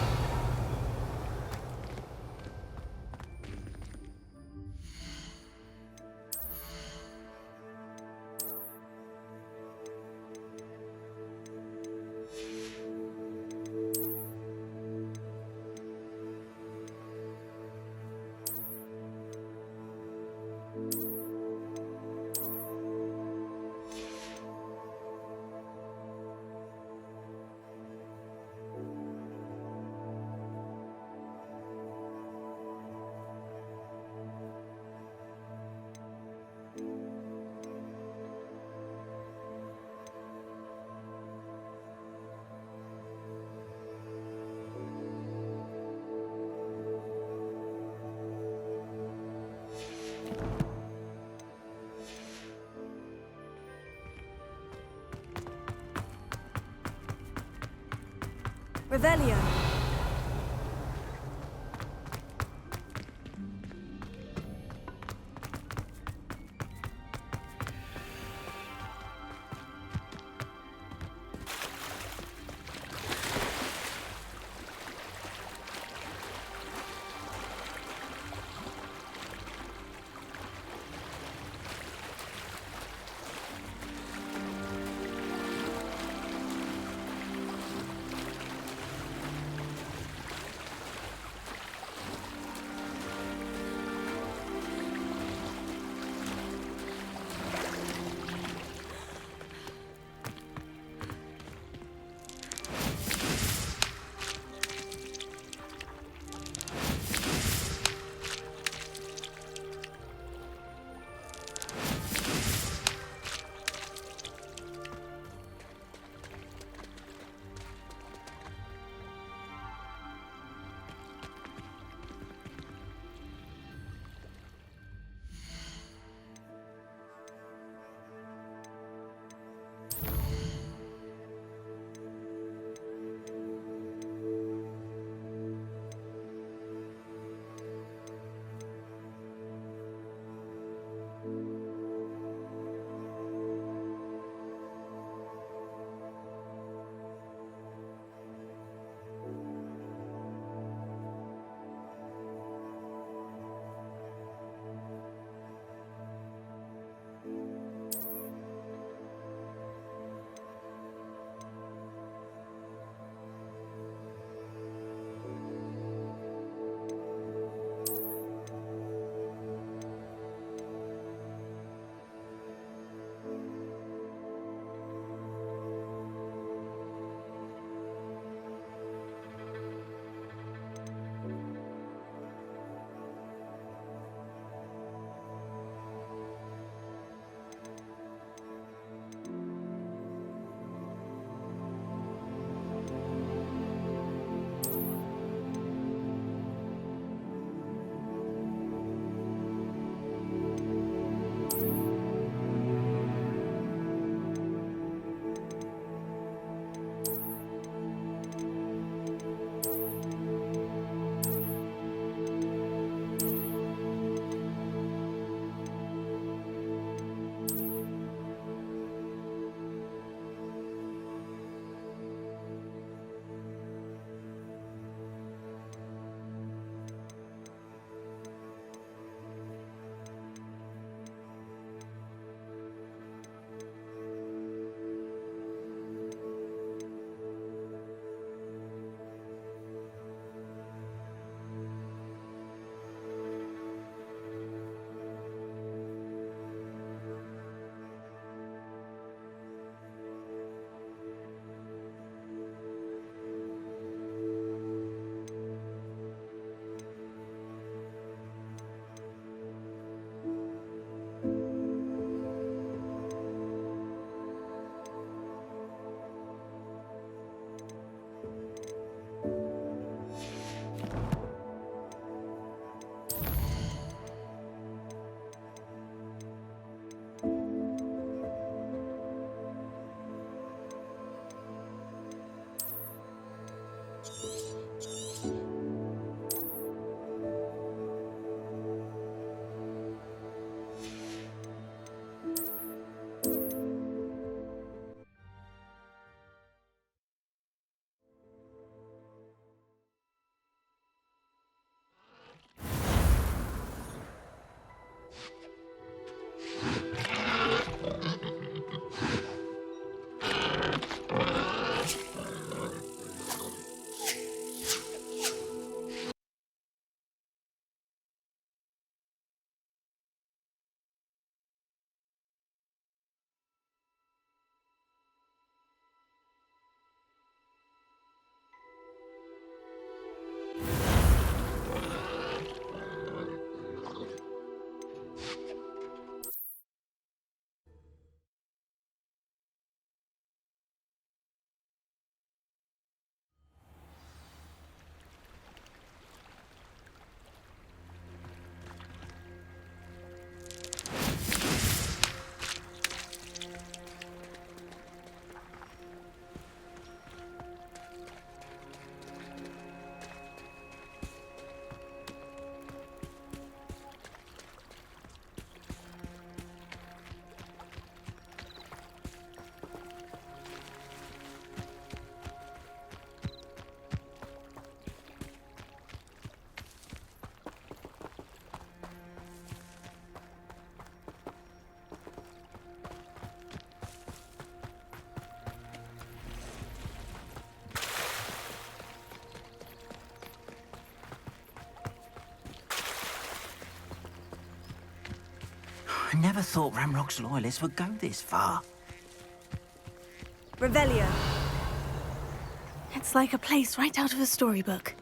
Revelio. I never thought Ramrock's loyalists would go this far. Revelio. It's like a place right out of a storybook.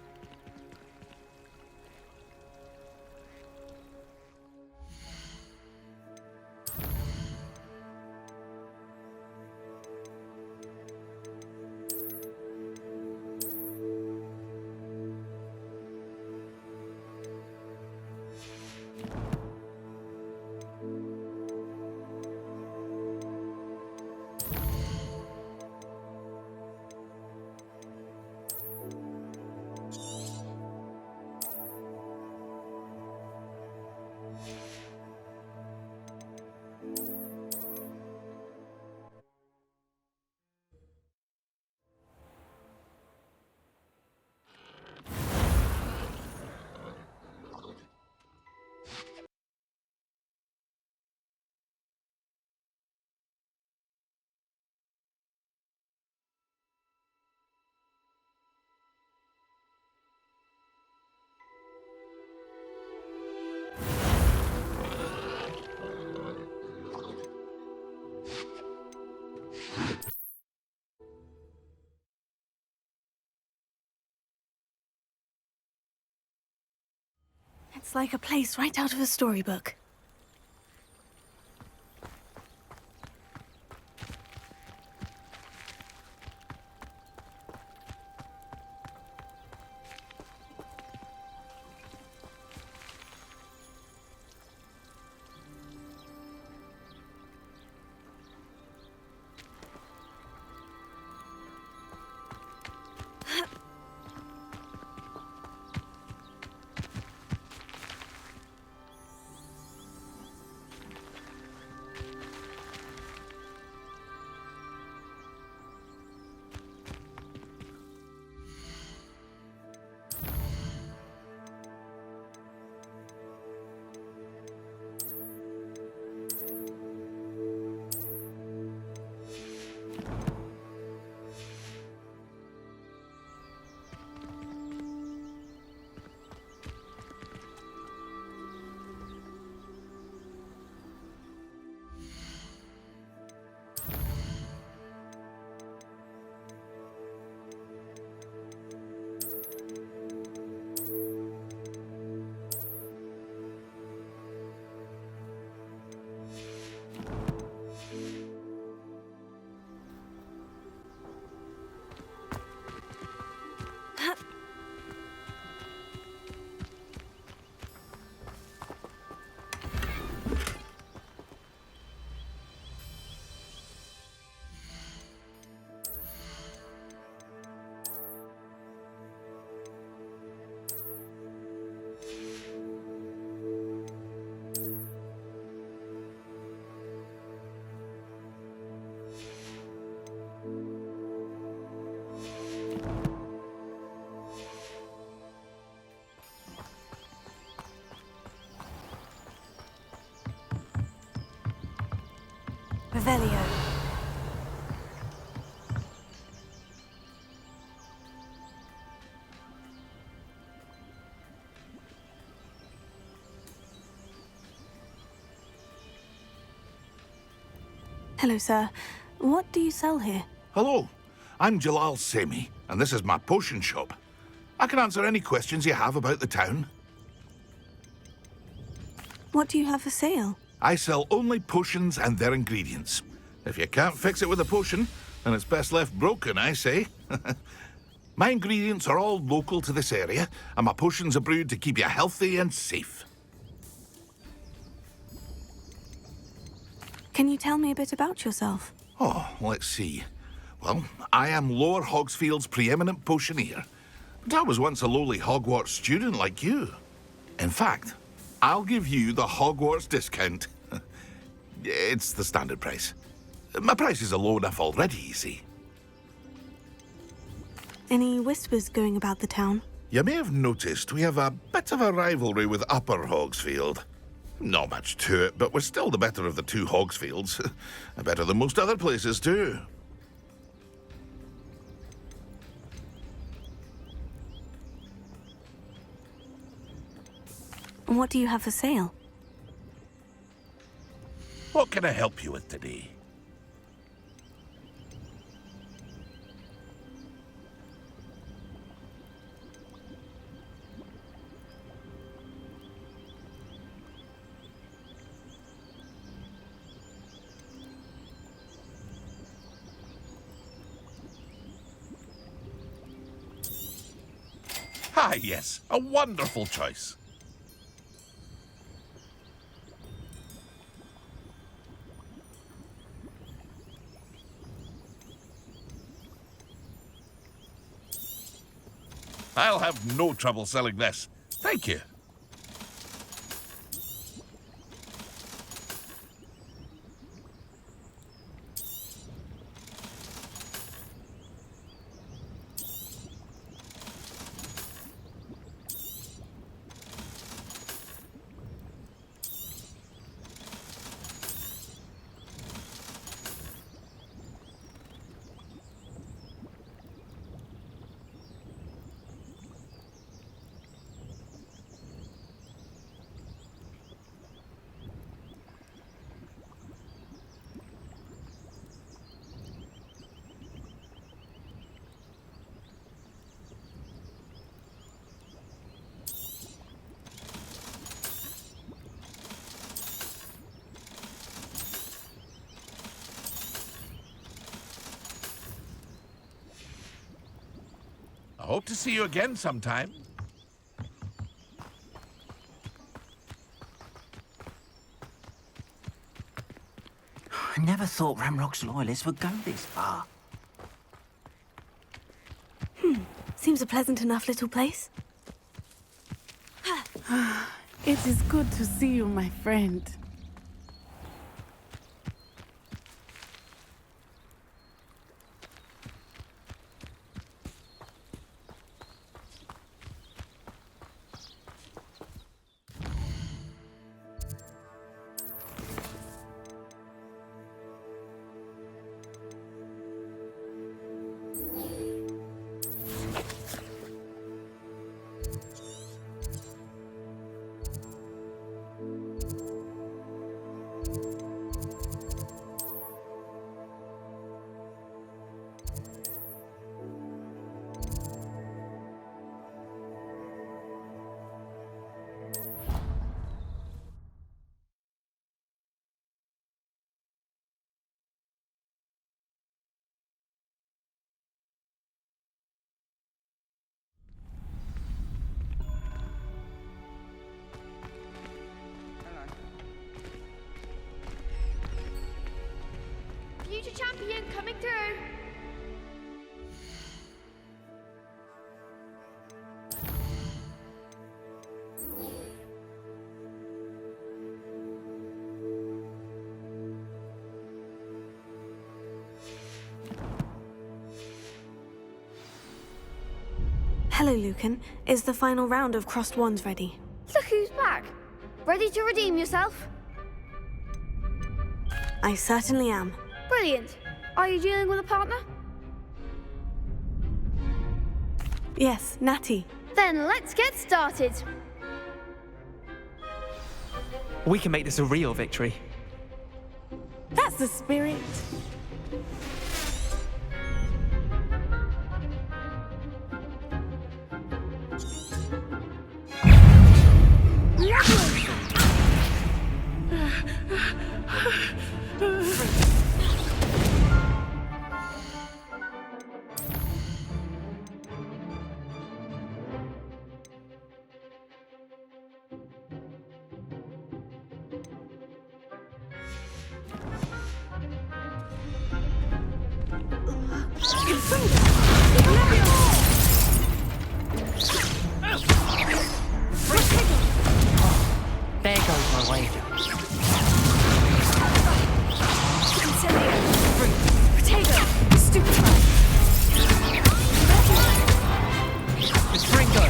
It's like a place right out of a storybook. Revelio. Hello, sir. What do you sell here? Hello, I'm Jalal Semi, and this is my potion shop. I can answer any questions you have about the town. What do you have for sale? I sell only potions and their ingredients. If you can't fix it with a potion, then it's best left broken, I say. My ingredients are all local to this area, and my potions are brewed to keep you healthy and safe. Can you tell me a bit about yourself? Oh, let's see. Well, I am Lower Hogsfield's preeminent potioneer. But I was once a lowly Hogwarts student like you. In fact, I'll give you the Hogwarts discount. It's the standard price. My prices are low enough already, you see. Any whispers going about the town? You may have noticed we have a bit of a rivalry with Upper Hogsfield. Not much to it, but we're still the better of the two Hogsfields. Better than most other places, too. What do you have for sale? What can I help you with today? Ah, yes, a wonderful choice. I'll have no trouble selling this. Thank you. I hope to see you again sometime. I never thought Ramrock's loyalists would go this far. Seems a pleasant enough little place. It is good to see you, my friend. Future champion coming through. Hello, Lucan. Is the final round of Crossed Wands ready? Look who's back. Ready to redeem yourself? I certainly am. Brilliant. Are you dealing with a partner? Yes, Natty. Then let's get started. We can make this a real victory. That's the spirit. There goes my wager. Potato! Stupefy! Ringo!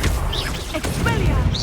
Expelliarmus!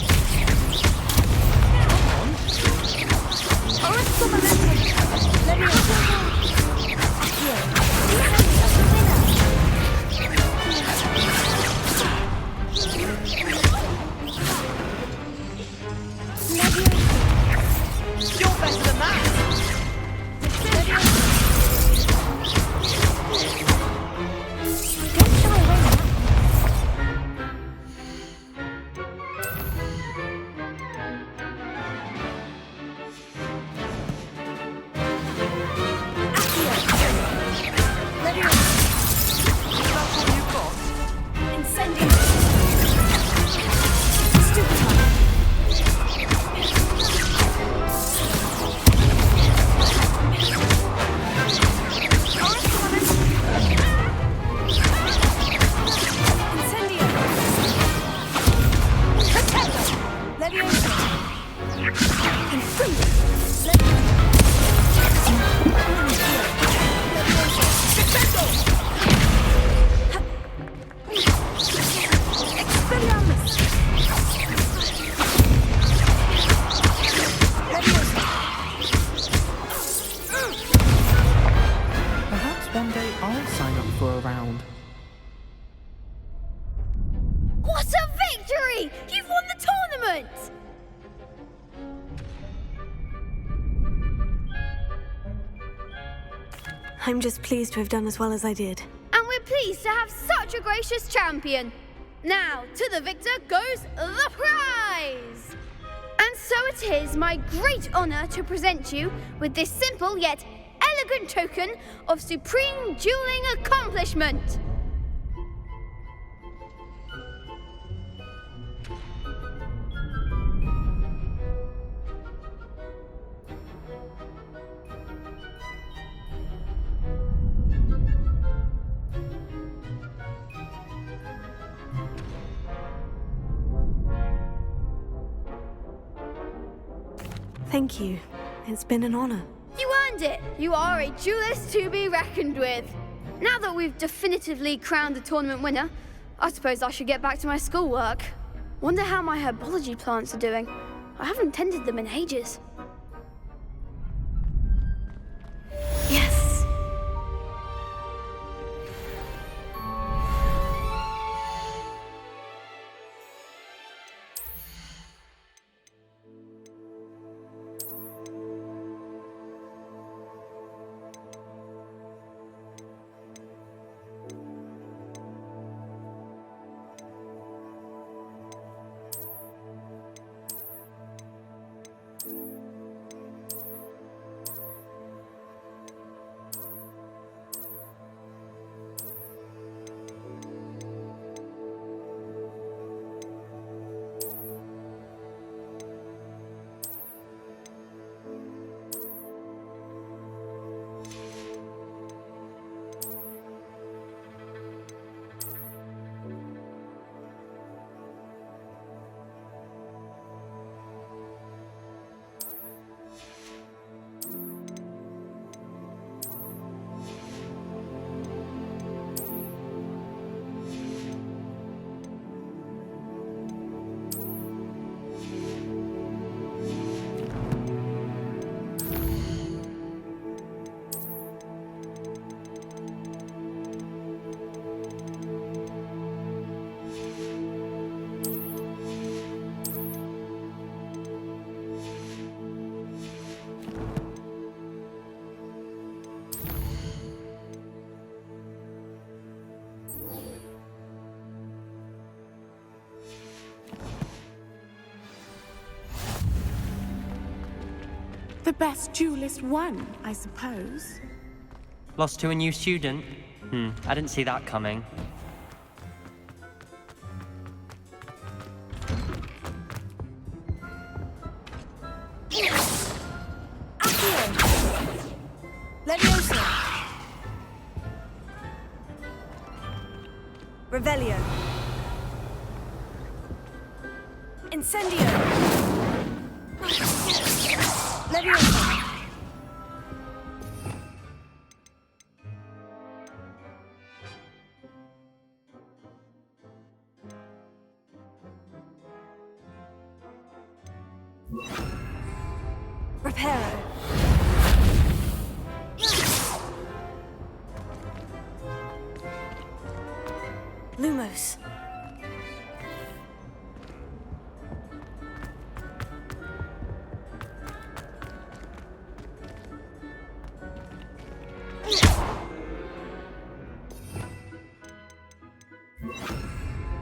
round. What a victory! You've won the tournament! I'm just pleased to have done as well as I did. And we're pleased to have such a gracious champion. Now, to the victor goes the prize! And so it is my great honour to present you with this simple yet elegant token of supreme dueling accomplishment. Thank you. It's been an honor. You earned it! You are a duelist to be reckoned with. Now that we've definitively crowned the tournament winner, I suppose I should get back to my schoolwork. Wonder how my herbology plants are doing. I haven't tended them in ages. Yes! The best duelist won, I suppose. Lost to a new student? I didn't see that coming. Leviosa! Revelio! Incendio! Leviosa! Reparo! Lumos!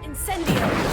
Incendio!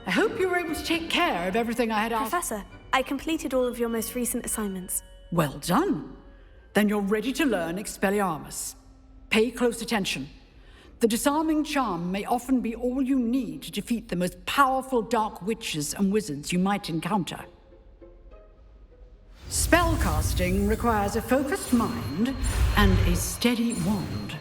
I hope you were able to take care of everything I had asked. Professor, I completed all of your most recent assignments. Well done. Then you're ready to learn Expelliarmus. Pay close attention. The disarming charm may often be all you need to defeat the most powerful dark witches and wizards you might encounter. Spellcasting requires a focused mind and a steady wand.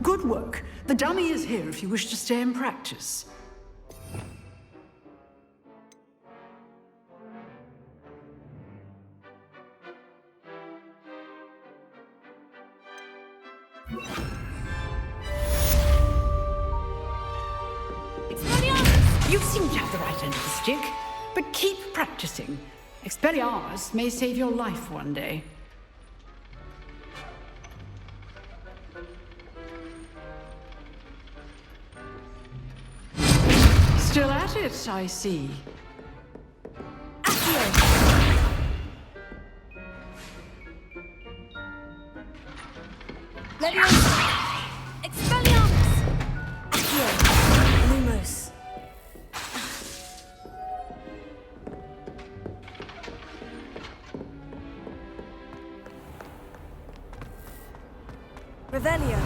Good work. The dummy is here if you wish to stay and practice. You seem to have the right end of the stick, but keep practicing. Expelliarmus may save your life one day. Still at it, I see. Leviosa! Expelliarmus! Accio! Lumos! Revelio!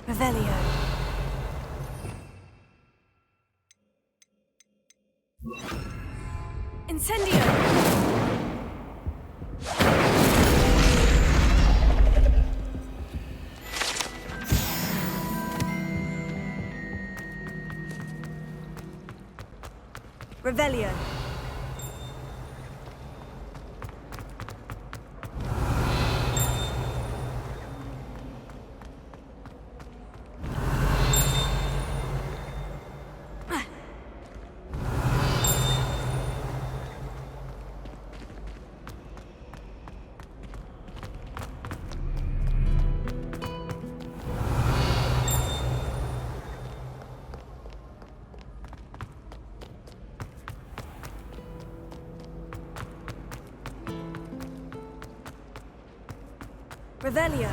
Revelio. Incendio! Revelio. Revelio.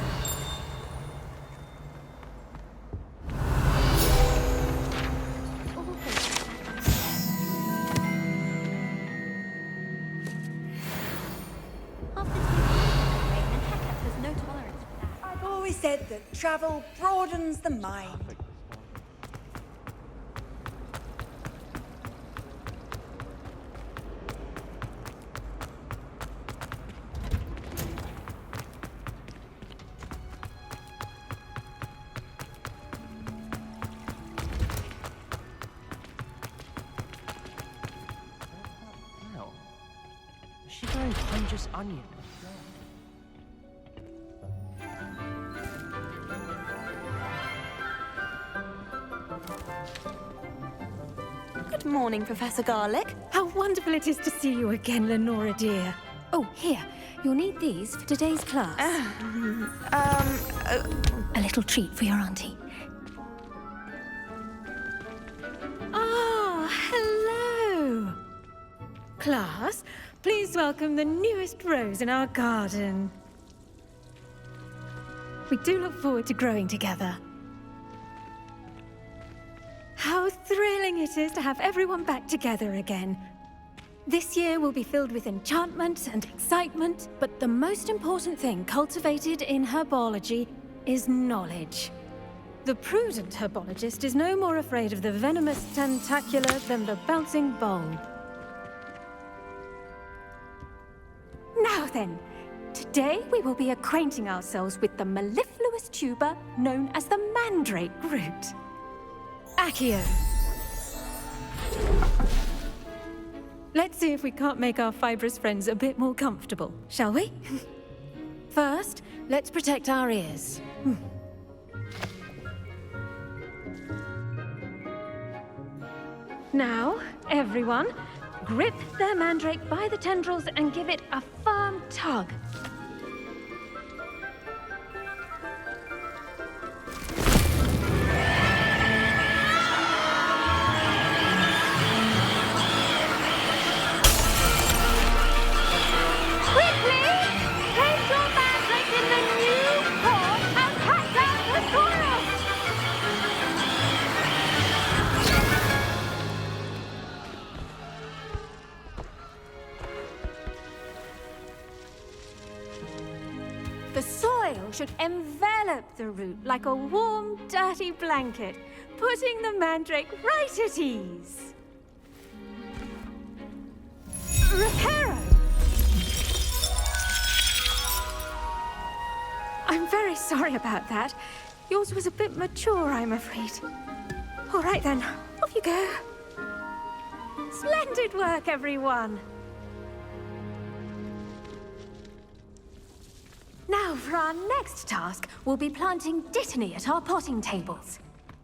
I've always said that travel broadens the mind. Is she going Hungus Onion? Good morning, Professor Garlick. How wonderful it is to see you again, Lenora dear. Oh, here. You'll need these for today's class. A little treat for your auntie. Ah, hello. Class, please welcome the newest rose in our garden. We do look forward to growing together. How thrilling it is to have everyone back together again. This year will be filled with enchantment and excitement, but the most important thing cultivated in herbology is knowledge. The prudent herbologist is no more afraid of the venomous tentacular than the bouncing bulb. Now then, today we will be acquainting ourselves with the mellifluous tuber known as the mandrake root. Accio. Let's see if we can't make our fibrous friends a bit more comfortable, shall we? First, let's protect our ears. Now, everyone, grip their mandrake by the tendrils and give it a firm tug. The soil should envelop the root like a warm, dirty blanket, putting the mandrake right at ease. Reparo! I'm very sorry about that. Yours was a bit mature, I'm afraid. All right then, off you go. Splendid work, everyone. Now, for our next task, we'll be planting Dittany at our potting tables.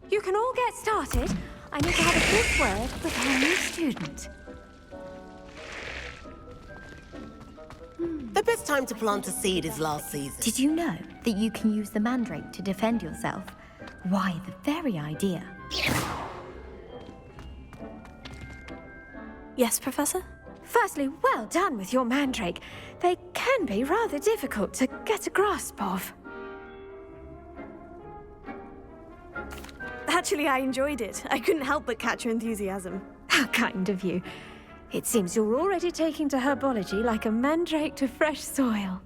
You can all get started. I need to have a quick word with our new student. The best time to plant a seed is last season. Did you know that you can use the mandrake to defend yourself? Why, the very idea. Yes, Professor? Firstly, well done with your mandrake. They can be rather difficult to get a grasp of. Actually, I enjoyed it. I couldn't help but catch your enthusiasm. How kind of you. It seems you're already taking to herbology like a mandrake to fresh soil.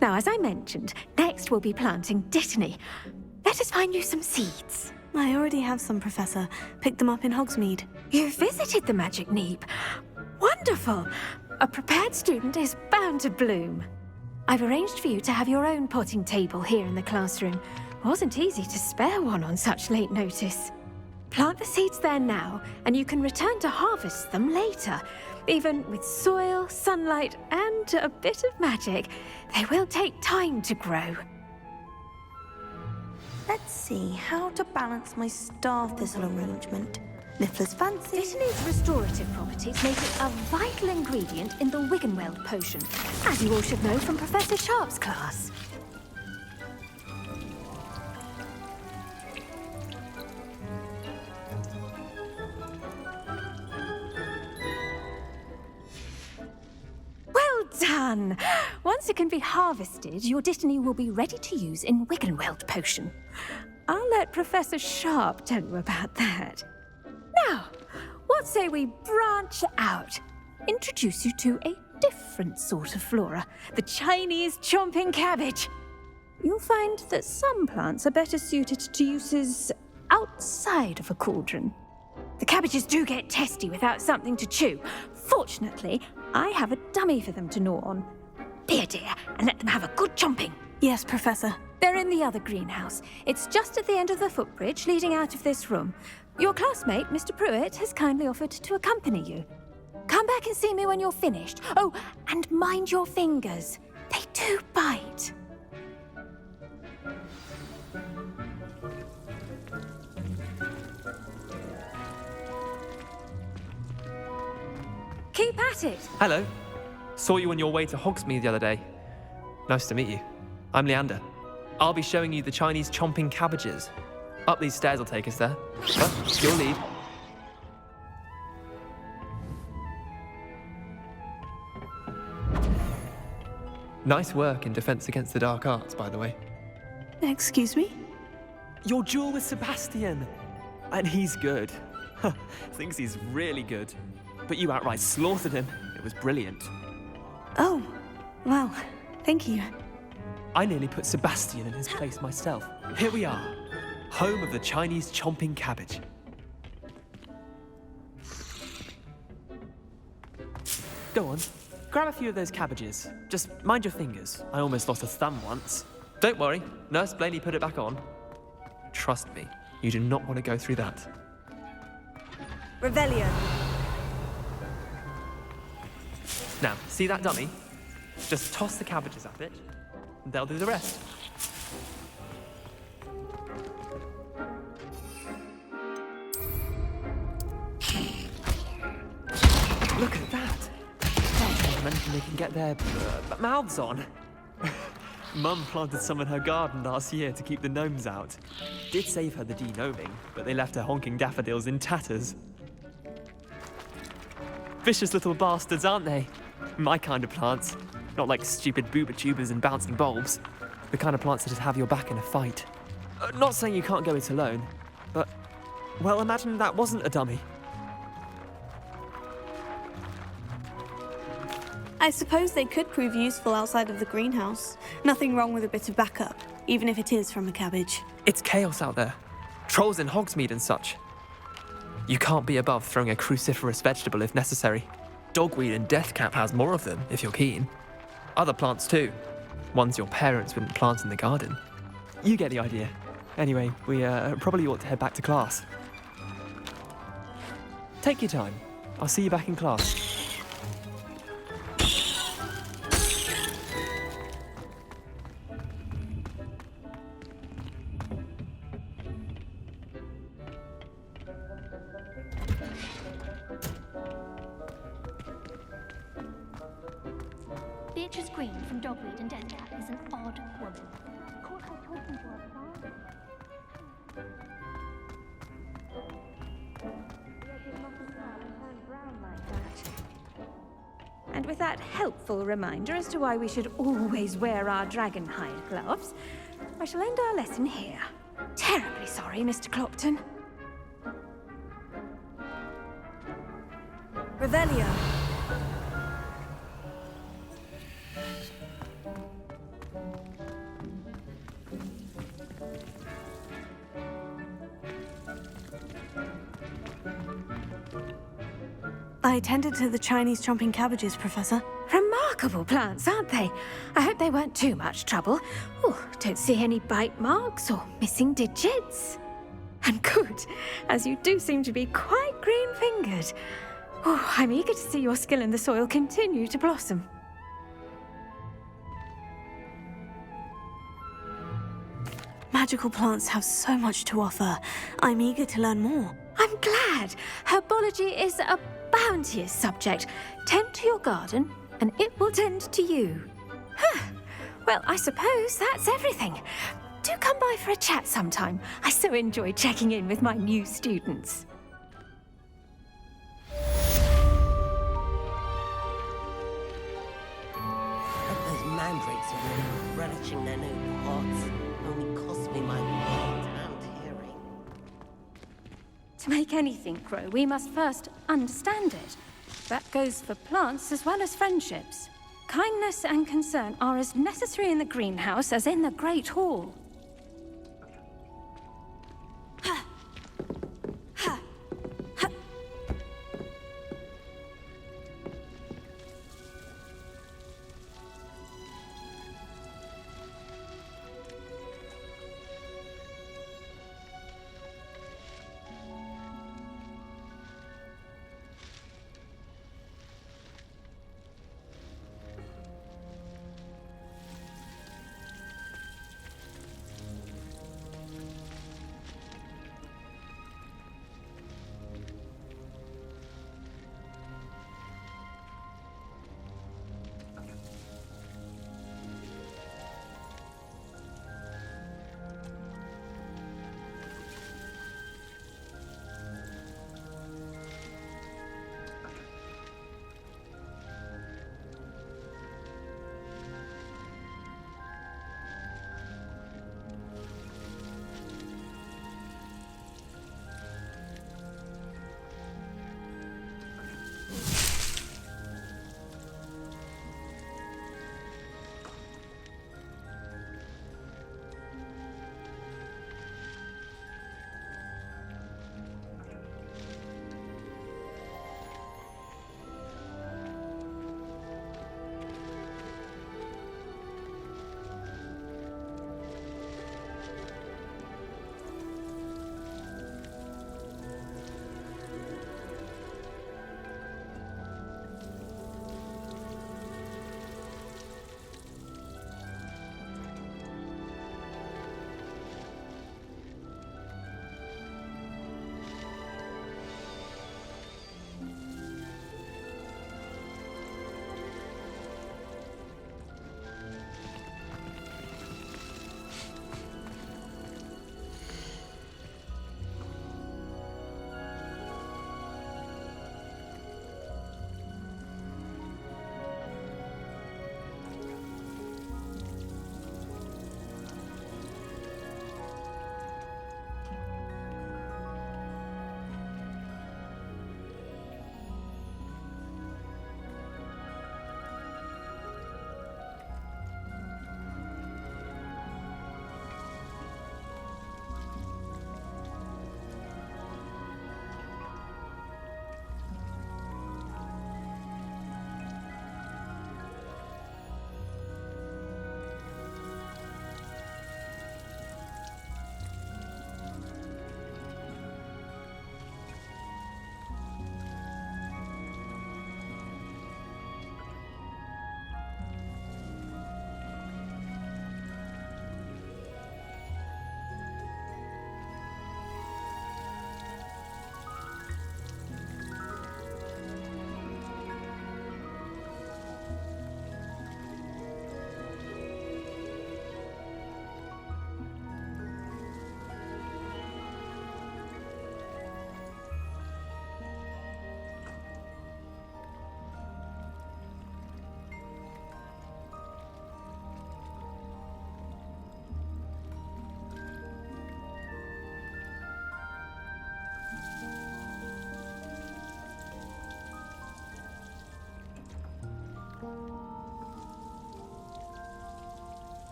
Now, as I mentioned, next we'll be planting Dittany. Let us find you some seeds. I already have some, Professor. Picked them up in Hogsmeade. You visited the Magic Neep. Wonderful! A prepared student is bound to bloom. I've arranged for you to have your own potting table here in the classroom. Wasn't easy to spare one on such late notice. Plant the seeds there now, and you can return to harvest them later. Even with soil, sunlight, and a bit of magic, they will take time to grow. Let's see how to balance my star thistle arrangement. Niffler's fancy. Dittany's restorative properties make it a vital ingredient in the Wiggenweld potion, as you all should know from Professor Sharp's class. Well done! Once it can be harvested, your Dittany will be ready to use in Wiggenweld potion. I'll let Professor Sharp tell you about that. Now, what say we branch out? Introduce you to a different sort of flora, the Chinese chomping cabbage. You'll find that some plants are better suited to uses outside of a cauldron. The cabbages do get testy without something to chew. Fortunately, I have a dummy for them to gnaw on. Be a dear and let them have a good chomping. Yes, Professor. They're in the other greenhouse. It's just at the end of the footbridge leading out of this room. Your classmate, Mr. Pruitt, has kindly offered to accompany you. Come back and see me when you're finished. Oh, and mind your fingers. They do bite. Keep at it. Hello. Saw you on your way to Hogsmeade the other day. Nice to meet you. I'm Leander. I'll be showing you the Chinese chomping cabbages. Up these stairs will take us there. But your lead. Nice work in Defense Against the Dark Arts, by the way. Excuse me? Your duel with Sebastian. And he's good. Thinks he's really good. But you outright slaughtered him. It was brilliant. Oh, well, thank you. I nearly put Sebastian in his place myself. Here we are. home of the Chinese chomping cabbage. Go on, grab a few of those cabbages. Just mind your fingers. I almost lost a thumb once. Don't worry, Nurse Blaney put it back on. Trust me, you do not want to go through that. Revelio. Now, see that dummy? Just toss the cabbages at it, and they'll do the rest. Look at that! They can get their mouths on. Mum planted some in her garden last year to keep the gnomes out. Did save her the de-gnoming, but they left her honking daffodils in tatters. Vicious little bastards, aren't they? My kind of plants. Not like stupid booba tubers and bouncing bulbs. The kind of plants that just have your back in a fight. Not saying you can't go it alone, but, well, imagine that wasn't a dummy. I suppose they could prove useful outside of the greenhouse. Nothing wrong with a bit of backup, even if it is from a cabbage. It's chaos out there. Trolls in Hogsmeade and such. You can't be above throwing a cruciferous vegetable if necessary. Dogweed and deathcap has more of them, if you're keen. Other plants too. Ones your parents wouldn't plant in the garden. You get the idea. Anyway, we probably ought to head back to class. Take your time. I'll see you back in class. Beatrice Green from Dogweed and Deathcap is an odd woman. Caught her talking to her father. And with that helpful reminder as to why we should always wear our dragonhide gloves, I shall end our lesson here. Terribly sorry, Mr. Clopton. Revelio. I attended to the Chinese chomping cabbages, Professor. Remarkable plants, aren't they? I hope they weren't too much trouble. Oh, don't see any bite marks or missing digits. And good, as you do seem to be quite green-fingered. Oh, I'm eager to see your skill in the soil continue to blossom. Magical plants have so much to offer. I'm eager to learn more. I'm glad. Herbology is a bounteous subject. Tend to your garden, and it will tend to you. Well, I suppose that's everything. Do come by for a chat sometime. I so enjoy checking in with my new students. Those mandrakes are really relishing their new pots. Only cost me my blood and hearing. To make anything grow, we must first understand it. That goes for plants as well as friendships. Kindness and concern are as necessary in the greenhouse as in the Great Hall.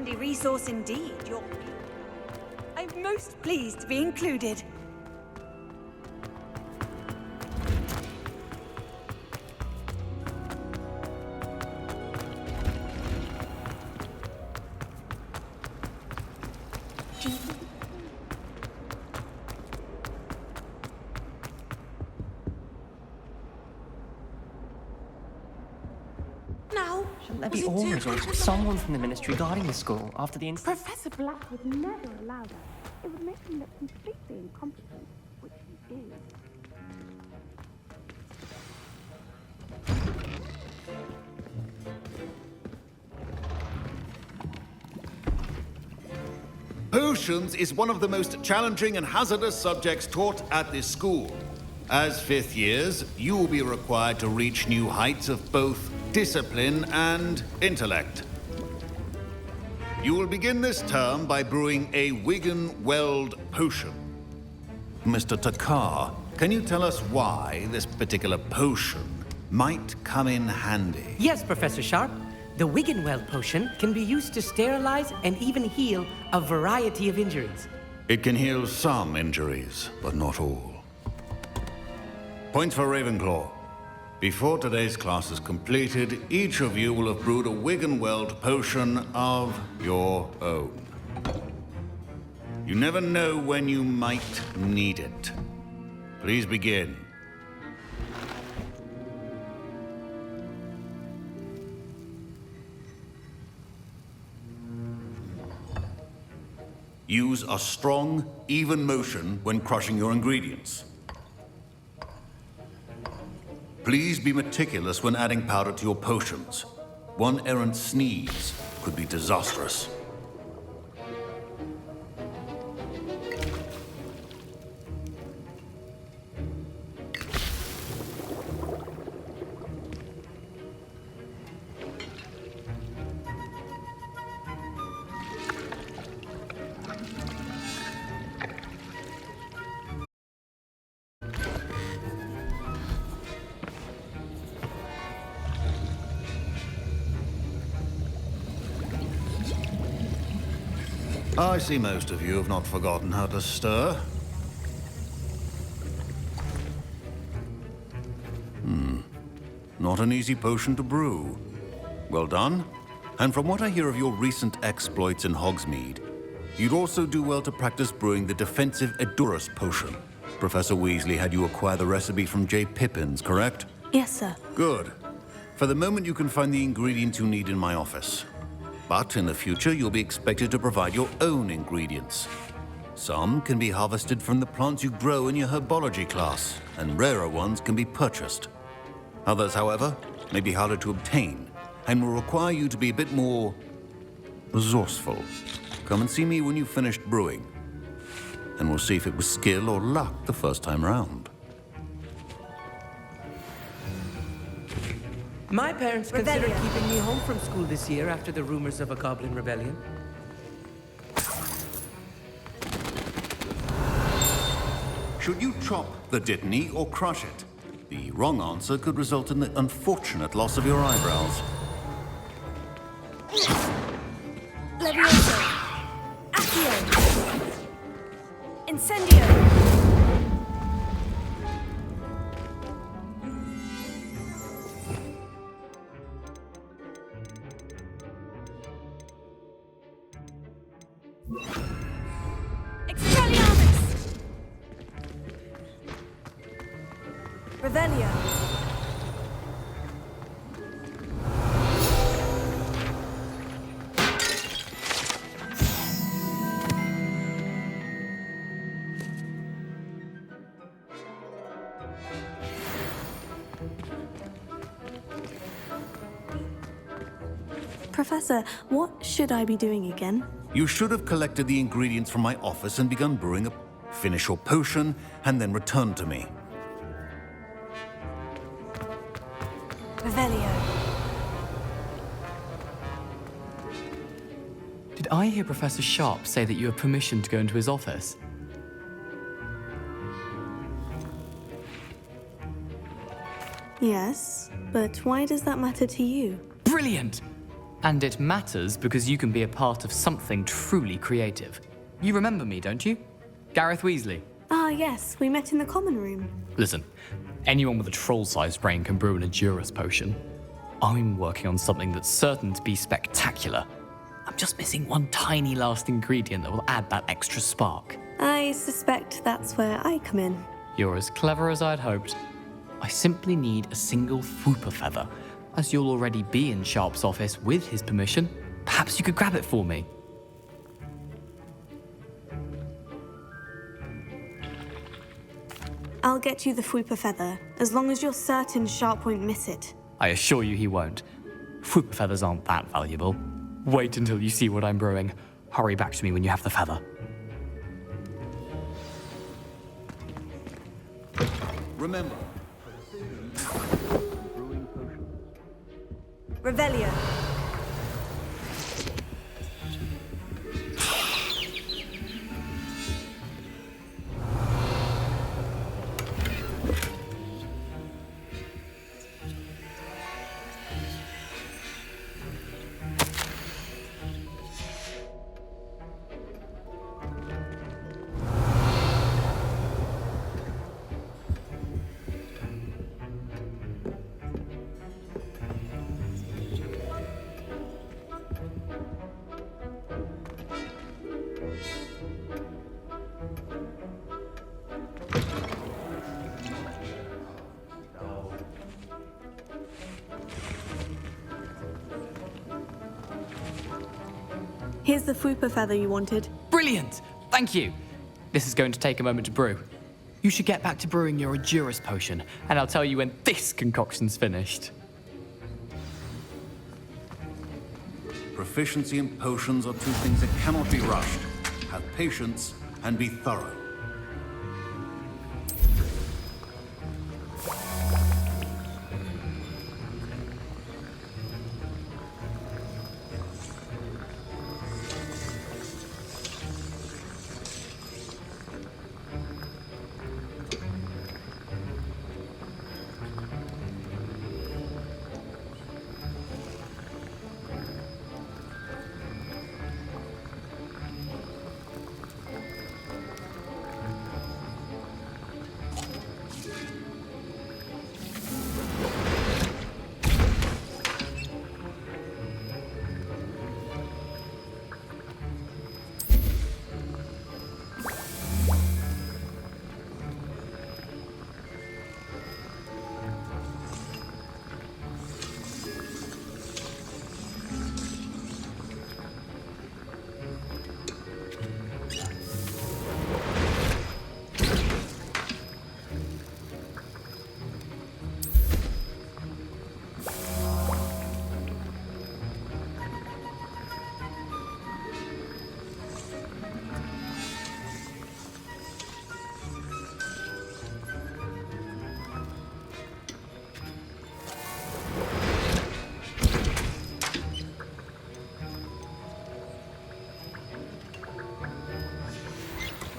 handy resource indeed, your field guide. I'm most pleased to be included. Shouldn't there be orders or someone from the ministry guarding the school after the incident? Professor Black would never allow that. It would make him look completely incompetent, which he is. Potions is one of the most challenging and hazardous subjects taught at this school. As fifth years, you will be required to reach new heights of both discipline and intellect. You will begin this term by brewing a Wiggen-Weld potion. Mr. Takar, can you tell us why this particular potion might come in handy? Yes, Professor Sharp. The Wiggen-Weld potion can be used to sterilize and even heal a variety of injuries. It can heal some injuries, but not all. Points for Ravenclaw. Before today's class is completed, each of you will have brewed a Wiggen-Weld potion of your own. You never know when you might need it. Please begin. Use a strong, even motion when crushing your ingredients. Please be meticulous when adding powder to your potions. One errant sneeze could be disastrous. I see most of you have not forgotten how to stir. Not an easy potion to brew. Well done. And from what I hear of your recent exploits in Hogsmeade, you'd also do well to practice brewing the defensive Edurus potion. Professor Weasley had you acquire the recipe from J. Pippins, correct? Yes, sir. Good. For the moment, you can find the ingredients you need in my office. But in the future, you'll be expected to provide your own ingredients. Some can be harvested from the plants you grow in your herbology class, and rarer ones can be purchased. Others, however, may be harder to obtain, and will require you to be a bit more resourceful. Come and see me when you've finished brewing, and we'll see if it was skill or luck the first time round. My parents considered keeping me home from school this year after the rumors of a goblin rebellion. Should you chop the Dittany or crush it? The wrong answer could result in the unfortunate loss of your eyebrows. Levioso. Accio. Incendio. Expelliarmus. Revelio. Professor, what should I be doing again? You should have collected the ingredients from my office and begun brewing a... Finish your potion, and then return to me. Revelio. Did I hear Professor Sharp say that you have permission to go into his office? Yes, but why does that matter to you? Brilliant! And it matters because you can be a part of something truly creative. You remember me, don't you? Gareth Weasley. Ah, yes, we met in the common room. Listen, anyone with a troll-sized brain can brew an Endurus potion. I'm working on something that's certain to be spectacular. I'm just missing one tiny last ingredient that will add that extra spark. I suspect that's where I come in. You're as clever as I'd hoped. I simply need a single Fwooper feather. As you'll already be in Sharp's office with his permission, perhaps you could grab it for me. I'll get you the Fwooper feather, as long as you're certain Sharp won't miss it. I assure you he won't. Fwooper feathers aren't that valuable. Wait until you see what I'm brewing. Hurry back to me when you have the feather. Remember, Revelio. Here's the Fwooper feather you wanted. Brilliant! Thank you! This is going to take a moment to brew. You should get back to brewing your Endurus potion, and I'll tell you when this concoction's finished. proficiency in potions are two things that cannot be rushed. Have patience and be thorough.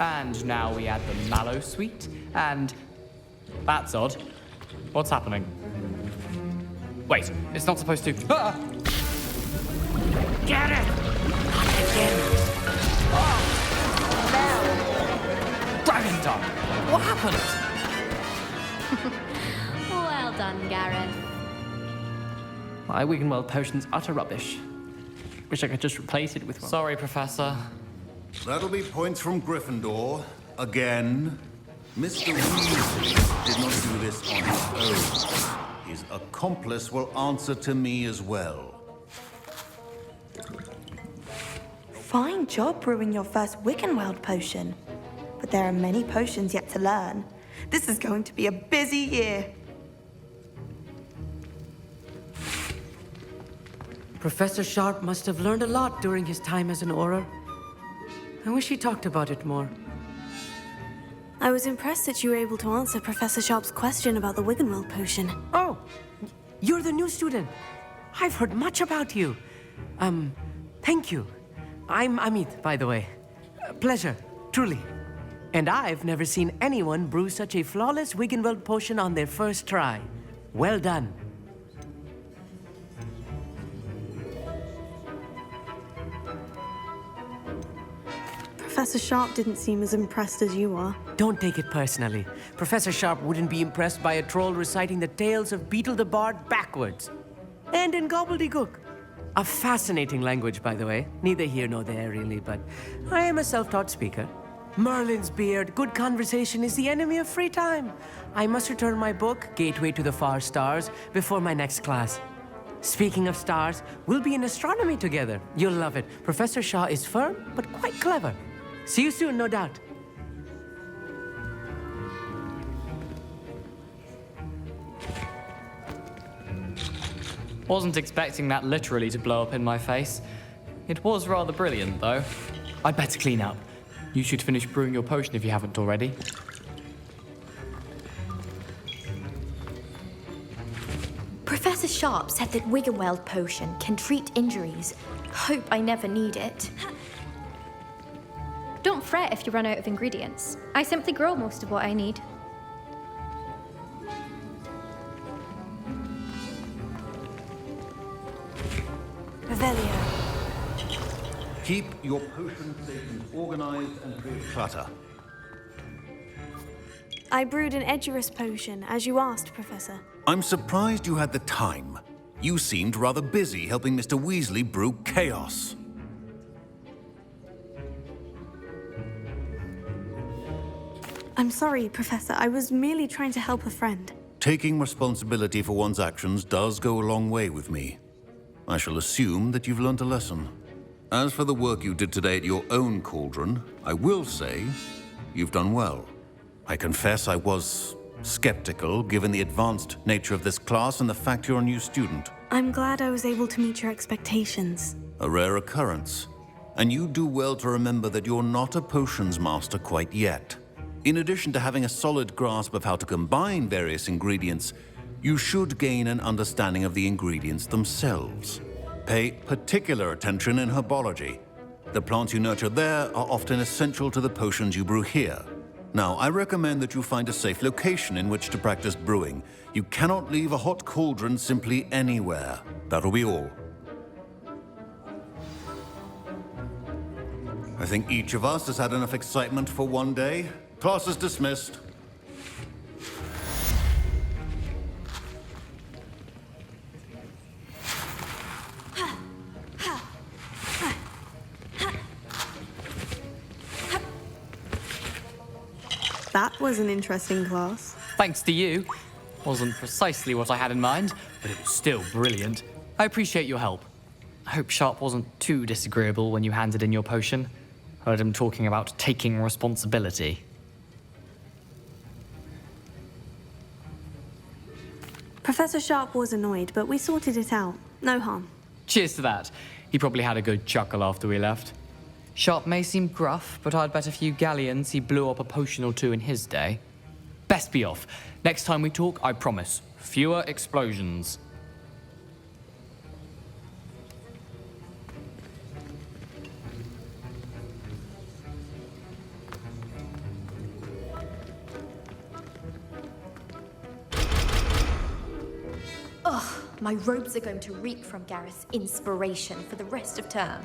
And now we add the mallow sweet, and... That's odd. What's happening? Wait, it's not supposed to... Ah! Get it! Gryffindor! What happened? Well done, Gareth. My Wiggenweld potion's utter rubbish. Wish I could just replace it with one. Sorry, Professor. That'll be points from Gryffindor. Again. Mr. Weasley did not do this on his own. His accomplice will answer to me as well. Fine job brewing your first Wiggenweld potion. But there are many potions yet to learn. This is going to be a busy year. Professor Sharp must have learned a lot during his time as an Auror. I wish he talked about it more. I was impressed that you were able to answer Professor Sharp's question about the Wiggenweld potion. Oh, you're the new student. I've heard much about you. Thank you. I'm Amit, by the way. Pleasure, truly. And I've never seen anyone brew such a flawless Wiggenweld potion on their first try. Well done. Professor Sharp didn't seem as impressed as you are. Don't take it personally. Professor Sharp wouldn't be impressed by a troll reciting the tales of Beetle the Bard backwards. And in gobbledygook. A fascinating language, by the way. Neither here nor there, really, but I am a self-taught speaker. Merlin's beard, good conversation is the enemy of free time. I must return my book, Gateway to the Far Stars, before my next class. Speaking of stars, we'll be in astronomy together. You'll love it. Professor Shaw is firm, but quite clever. See you soon, no doubt. Wasn't expecting that literally to blow up in my face. It was rather brilliant, though. I'd better clean up. You should finish brewing your potion if you haven't already. Professor Sharp said that Wiggenweld potion can treat injuries. Hope I never need it. Don't fret if you run out of ingredients. I simply grow most of what I need. Revelio. Keep your potion stations organized and free of clutter. I brewed an Edurus potion, as you asked, Professor. I'm surprised you had the time. You seemed rather busy helping Mr. Weasley brew chaos. I'm sorry, Professor. I was merely trying to help a friend. Taking responsibility for one's actions does go a long way with me. I shall assume that you've learnt a lesson. As for the work you did today at your own cauldron, I will say you've done well. I confess I was skeptical, given the advanced nature of this class and the fact you're a new student. I'm glad I was able to meet your expectations. A rare occurrence. And you do well to remember that you're not a potions master quite yet. In addition to having a solid grasp of how to combine various ingredients, you should gain an understanding of the ingredients themselves. Pay particular attention in herbology. The plants you nurture there are often essential to the potions you brew here. Now, I recommend that you find a safe location in which to practice brewing. You cannot leave a hot cauldron simply anywhere. That'll be all. I think each of us has had enough excitement for one day. Class is dismissed. That was an interesting class. Thanks to you. Wasn't precisely what I had in mind, but it was still brilliant. I appreciate your help. I hope Sharp wasn't too disagreeable when you handed in your potion. Heard him talking about taking responsibility. Professor Sharp was annoyed, but we sorted it out. No harm. Cheers to that. He probably had a good chuckle after we left. Sharp may seem gruff, but I'd bet a few galleons he blew up a potion or two in his day. Best be off. Next time we talk, I promise, fewer explosions. Ugh, my robes are going to reek from Gareth's inspiration for the rest of term.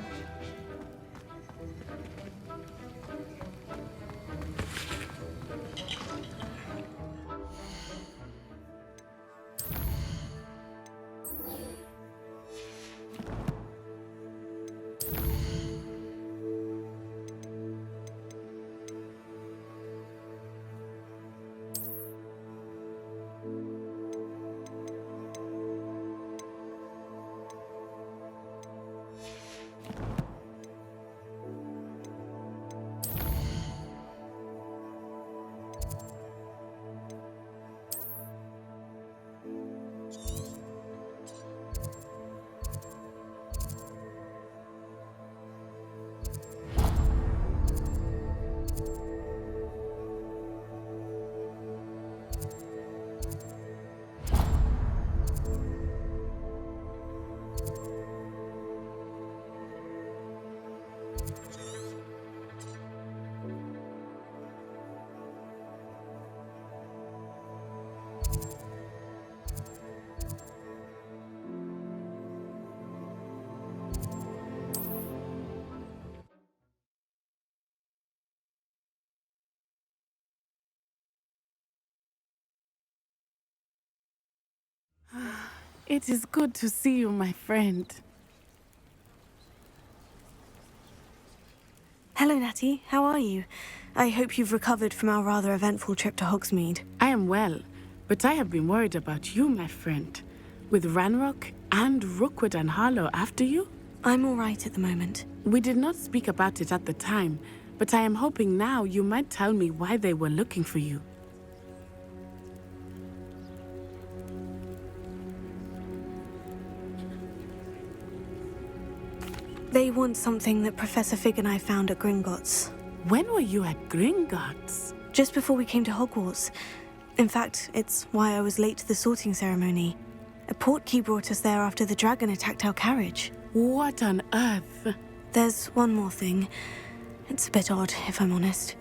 It is good to see you, my friend. Hello, Natty. How are you? I hope you've recovered from our rather eventful trip to Hogsmeade. I am well, but I have been worried about you, my friend. With Ranrock and Rookwood and Harlow after you? I'm all right at the moment. We did not speak about it at the time, but I am hoping now you might tell me why they were looking for you. They want something that Professor Fig and I found at Gringotts. When were you at Gringotts? Just before we came to Hogwarts. In fact, it's why I was late to the sorting ceremony. A portkey brought us there after the dragon attacked our carriage. What on earth? There's one more thing. It's a bit odd, if I'm honest.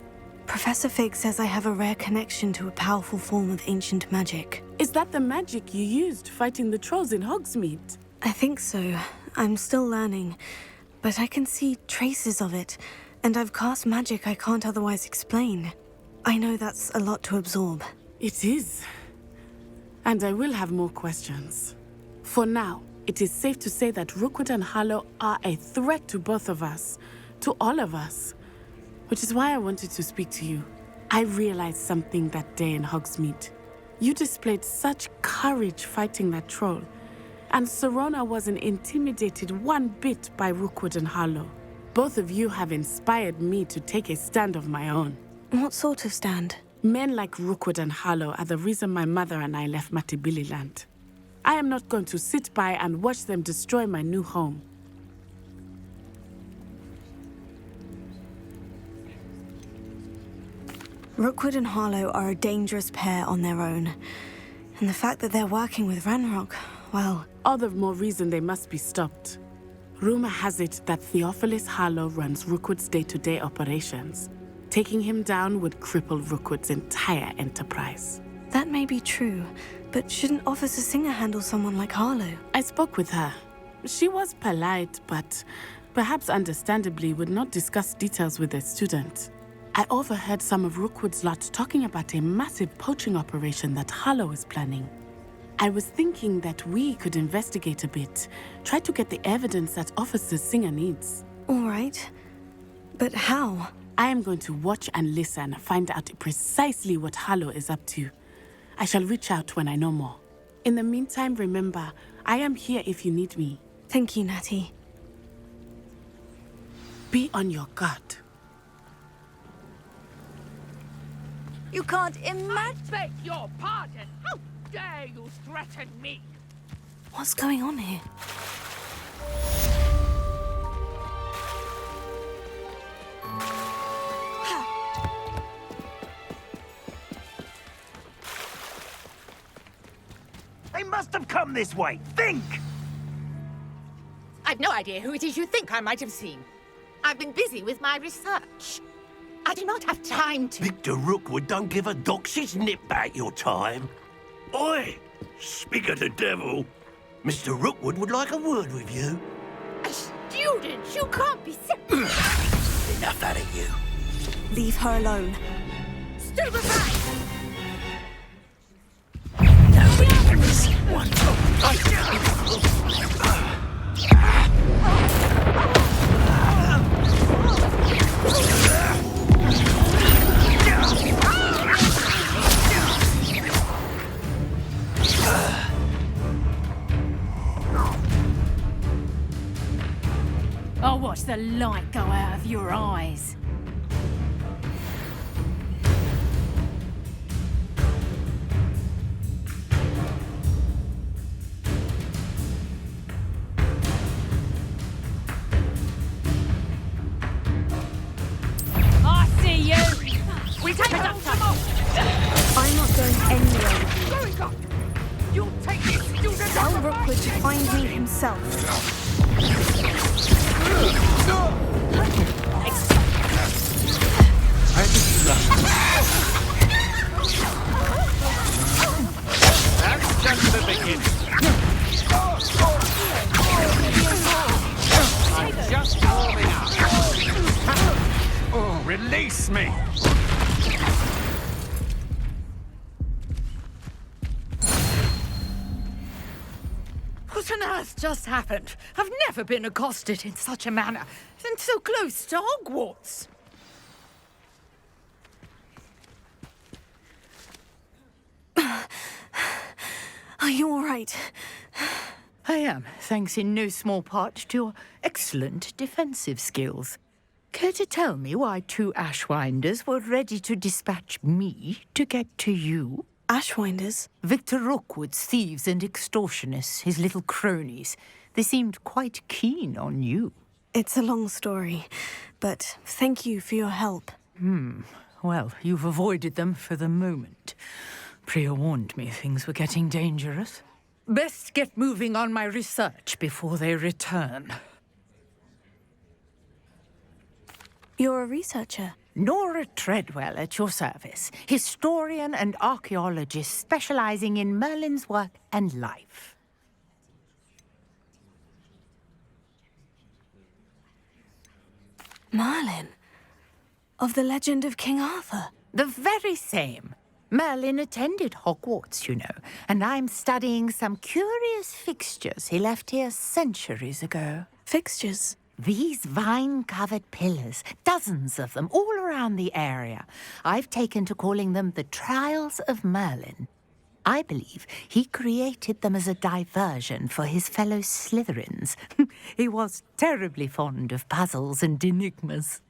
Professor Fig says I have a rare connection to a powerful form of ancient magic. Is that the magic you used fighting the trolls in Hogsmeade? I think so. I'm still learning, but I can see traces of it, and I've cast magic I can't otherwise explain. I know that's a lot to absorb. It is. And I will have more questions. For now, it is safe to say that Rookwood and Harlow are a threat to both of us, to all of us. Which is why I wanted to speak to you. I realized something that day in Hogsmeade. You displayed such courage fighting that troll, and Serona wasn't intimidated one bit by Rookwood and Harlow. Both of you have inspired me to take a stand of my own. What sort of stand? Men like Rookwood and Harlow are the reason my mother and I left Matabeleland. I am not going to sit by and watch them destroy my new home. Rookwood and Harlow are a dangerous pair on their own. And the fact that they're working with Ranrock, well... All the more reason they must be stopped. Rumor has it that Theophilus Harlow runs Rookwood's day-to-day operations. Taking him down would cripple Rookwood's entire enterprise. That may be true, but shouldn't Officer Singer handle someone like Harlow? I spoke with her. She was polite, but perhaps understandably would not discuss details with a student. I overheard some of Rookwood's lot talking about a massive poaching operation that Harlow is planning. I was thinking that we could investigate a bit, try to get the evidence that Officer Singer needs. All right. But how? I am going to watch and listen, find out precisely what Harlow is up to. I shall reach out when I know more. In the meantime, remember, I am here if you need me. Thank you, Natty. Be on your guard. You can't imagine... I beg your pardon! How dare you threaten me? What's going on here? They must have come this way. Think! I've no idea who it is you think I might have seen. I've been busy with my research. I do not have time to... Victor Rookwood don't give a doxy's nip back your time. Oi! Speak of the devil. Mr. Rookwood would like a word with you. A student? You can't be Enough out of you. Leave her alone. Stand aside! Nobody can receive one. I'll watch the light go out of your eyes. I see you! We take it up, I'm not going anywhere with you. Going up! You'll take this student! Tell Rookwood to find me himself. That's just the beginning. I'm just warming up. Oh, release me! has just happened? I've never been accosted in such a manner, and so close to Hogwarts. Are you all right? I am, thanks in no small part to your excellent defensive skills. Care to tell me why 2 Ashwinders were ready to dispatch me to get to you? Ashwinders? Victor Rookwood's thieves and extortionists, his little cronies. They seemed quite keen on you. It's a long story, but thank you for your help. Well, you've avoided them for the moment. Priya warned me things were getting dangerous. Best get moving on my research before they return. You're a researcher? Nora Treadwell at your service, historian and archaeologist specializing in Merlin's work and life. Merlin? Of the legend of King Arthur? The very same. Merlin attended Hogwarts, you know, and I'm studying some curious fixtures he left here centuries ago. Fixtures? These vine-covered pillars, dozens of them, all around the area. I've taken to calling them the Trials of Merlin. I believe he created them as a diversion for his fellow Slytherins. He was terribly fond of puzzles and enigmas.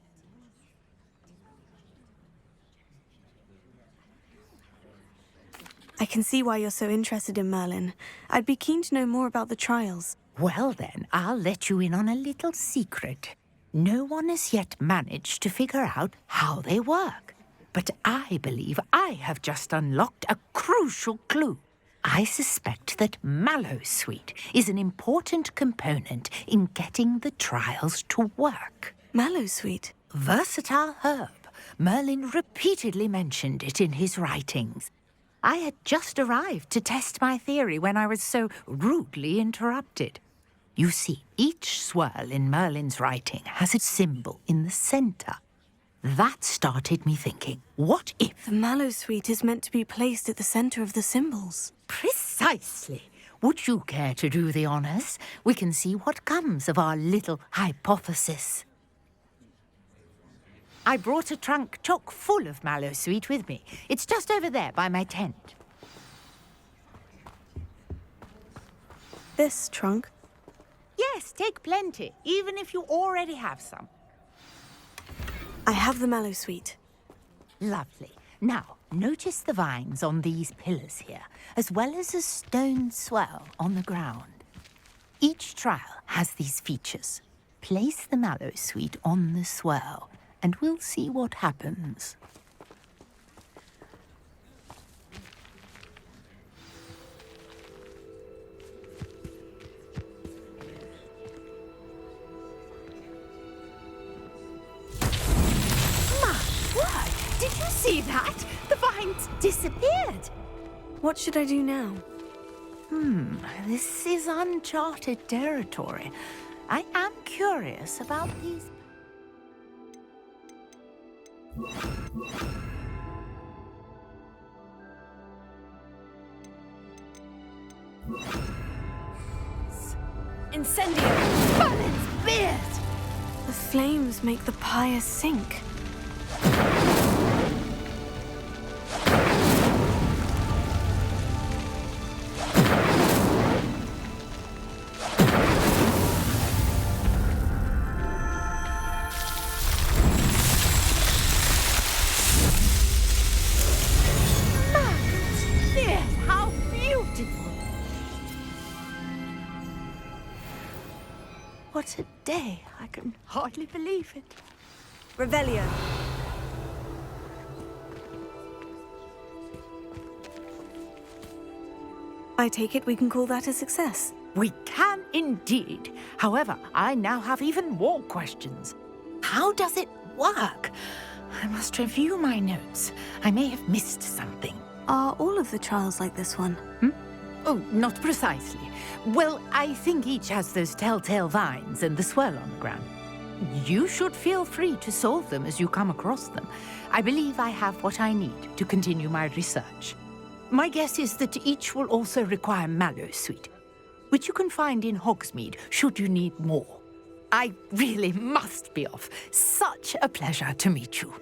I can see why you're so interested in Merlin. I'd be keen to know more about the trials. Well then, I'll let you in on a little secret. No one has yet managed to figure out how they work. But I believe I have just unlocked a crucial clue. I suspect that Mallowsweet is an important component in getting the trials to work. Mallowsweet? Versatile herb. Merlin repeatedly mentioned it in his writings. I had just arrived to test my theory when I was so rudely interrupted. You see, each swirl in Merlin's writing has a symbol in the center. That started me thinking, what if... The Mallowsweet is meant to be placed at the center of the symbols. Precisely. Would you care to do the honors? We can see what comes of our little hypothesis. I brought a trunk chock full of Mallowsweet with me. It's just over there by my tent. This trunk? Yes, take plenty, even if you already have some. I have the Mallowsweet. Lovely. Now, notice the vines on these pillars here, as well as a stone swell on the ground. Each trial has these features. Place the Mallowsweet on the swell, and we'll see what happens. My word! Did you see that? The vines disappeared. What should I do now? This is uncharted territory. I am curious about these... Incendio! Merlin's beard! The flames make the pyre sink. How beautiful! What a day. I can hardly believe it. Revelio. I take it we can call that a success. We can indeed. However, I now have even more questions. How does it work? I must review my notes. I may have missed something. Are all of the trials like this one? Oh, not precisely. Well, I think each has those telltale vines and the swirl on the ground. You should feel free to solve them as you come across them. I believe I have what I need to continue my research. My guess is that each will also require Mallowsweet. which you can find in Hogsmeade should you need more. I really must be off. Such a pleasure to meet you.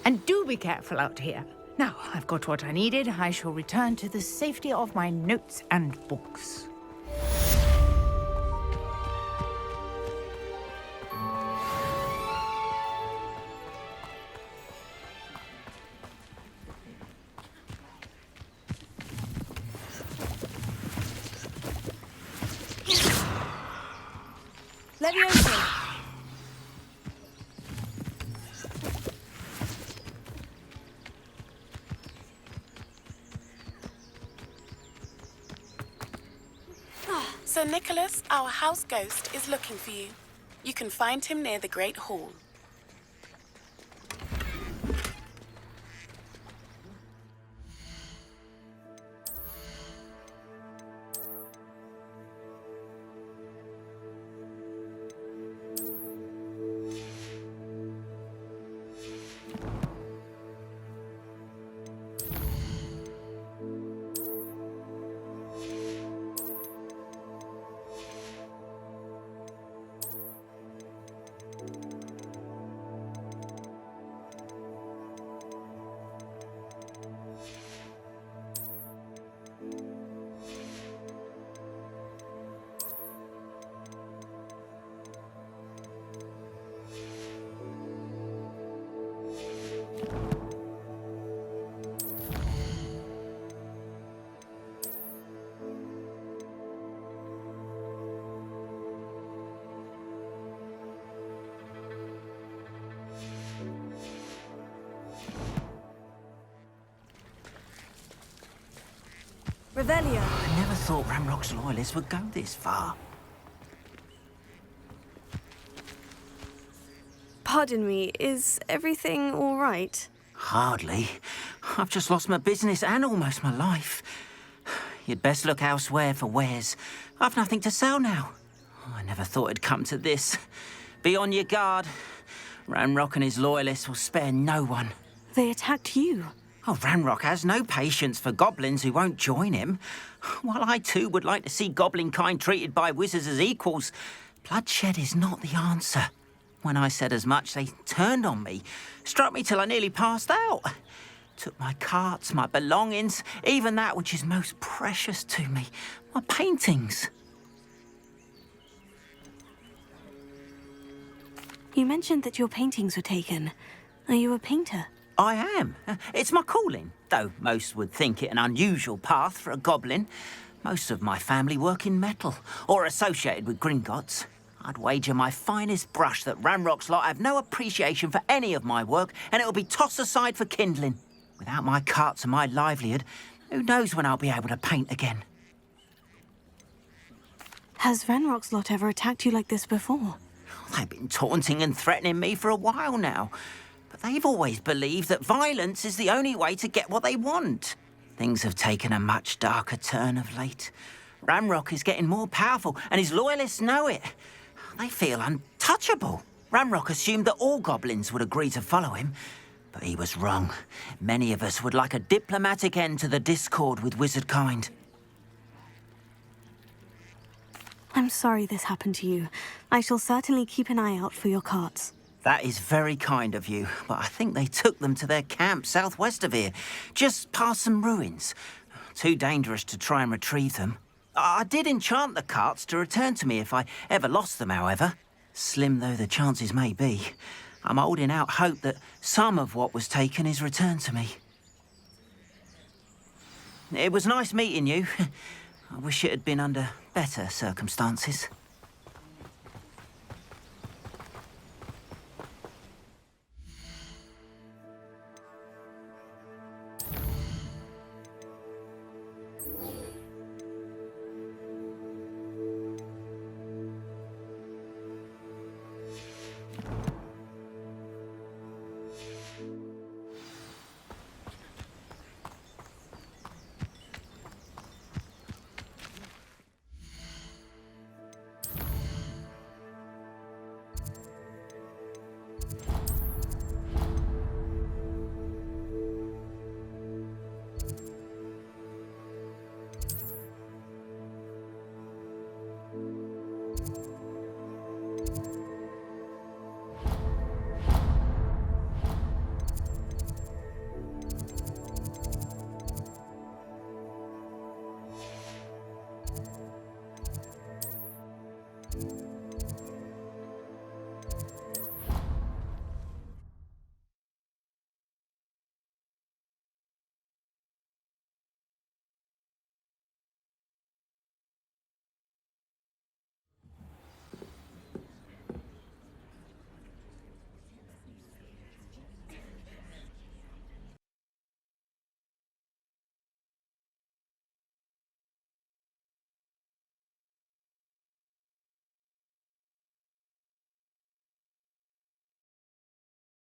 And do be careful out here. Now, I've got what I needed. I shall return to the safety of my notes and books. Leviosa! Sir Nicholas, our house ghost, is looking for you. You can find him near the Great Hall. Revelio. I never thought Ranrock's loyalists would go this far. Pardon me, is everything all right? Hardly. I've just lost my business and almost my life. You'd best look elsewhere for wares. I've nothing to sell now. I never thought it'd come to this. Be on your guard. Ranrock and his loyalists will spare no one. They attacked you. Oh, Ranrock has no patience for goblins who won't join him. While I too would like to see goblin kind treated by wizards as equals, bloodshed is not the answer. When I said as much, they turned on me, struck me till I nearly passed out. Took my carts, my belongings, even that which is most precious to me, my paintings. You mentioned that your paintings were taken. Are you a painter? I am. It's my calling, though most would think it an unusual path for a goblin. Most of my family work in metal, or associated with Gringotts. I'd wager my finest brush that Ranrock's lot have no appreciation for any of my work, and it'll be tossed aside for kindling. Without my carts and my livelihood, who knows when I'll be able to paint again. Has Ranrock's lot ever attacked you like this before? They've been taunting and threatening me for a while now. But they've always believed that violence is the only way to get what they want. Things have taken a much darker turn of late. Ranrock is getting more powerful, and his loyalists know it. They feel untouchable. Ranrock assumed that all goblins would agree to follow him, but he was wrong. Many of us would like a diplomatic end to the discord with wizard kind. I'm sorry this happened to you. I shall certainly keep an eye out for your carts. That is very kind of you, but I think they took them to their camp southwest of here, just past some ruins. Too dangerous to try and retrieve them. I did enchant the carts to return to me if I ever lost them, however. Slim though the chances may be, I'm holding out hope that some of what was taken is returned to me. It was nice meeting you. I wish it had been under better circumstances.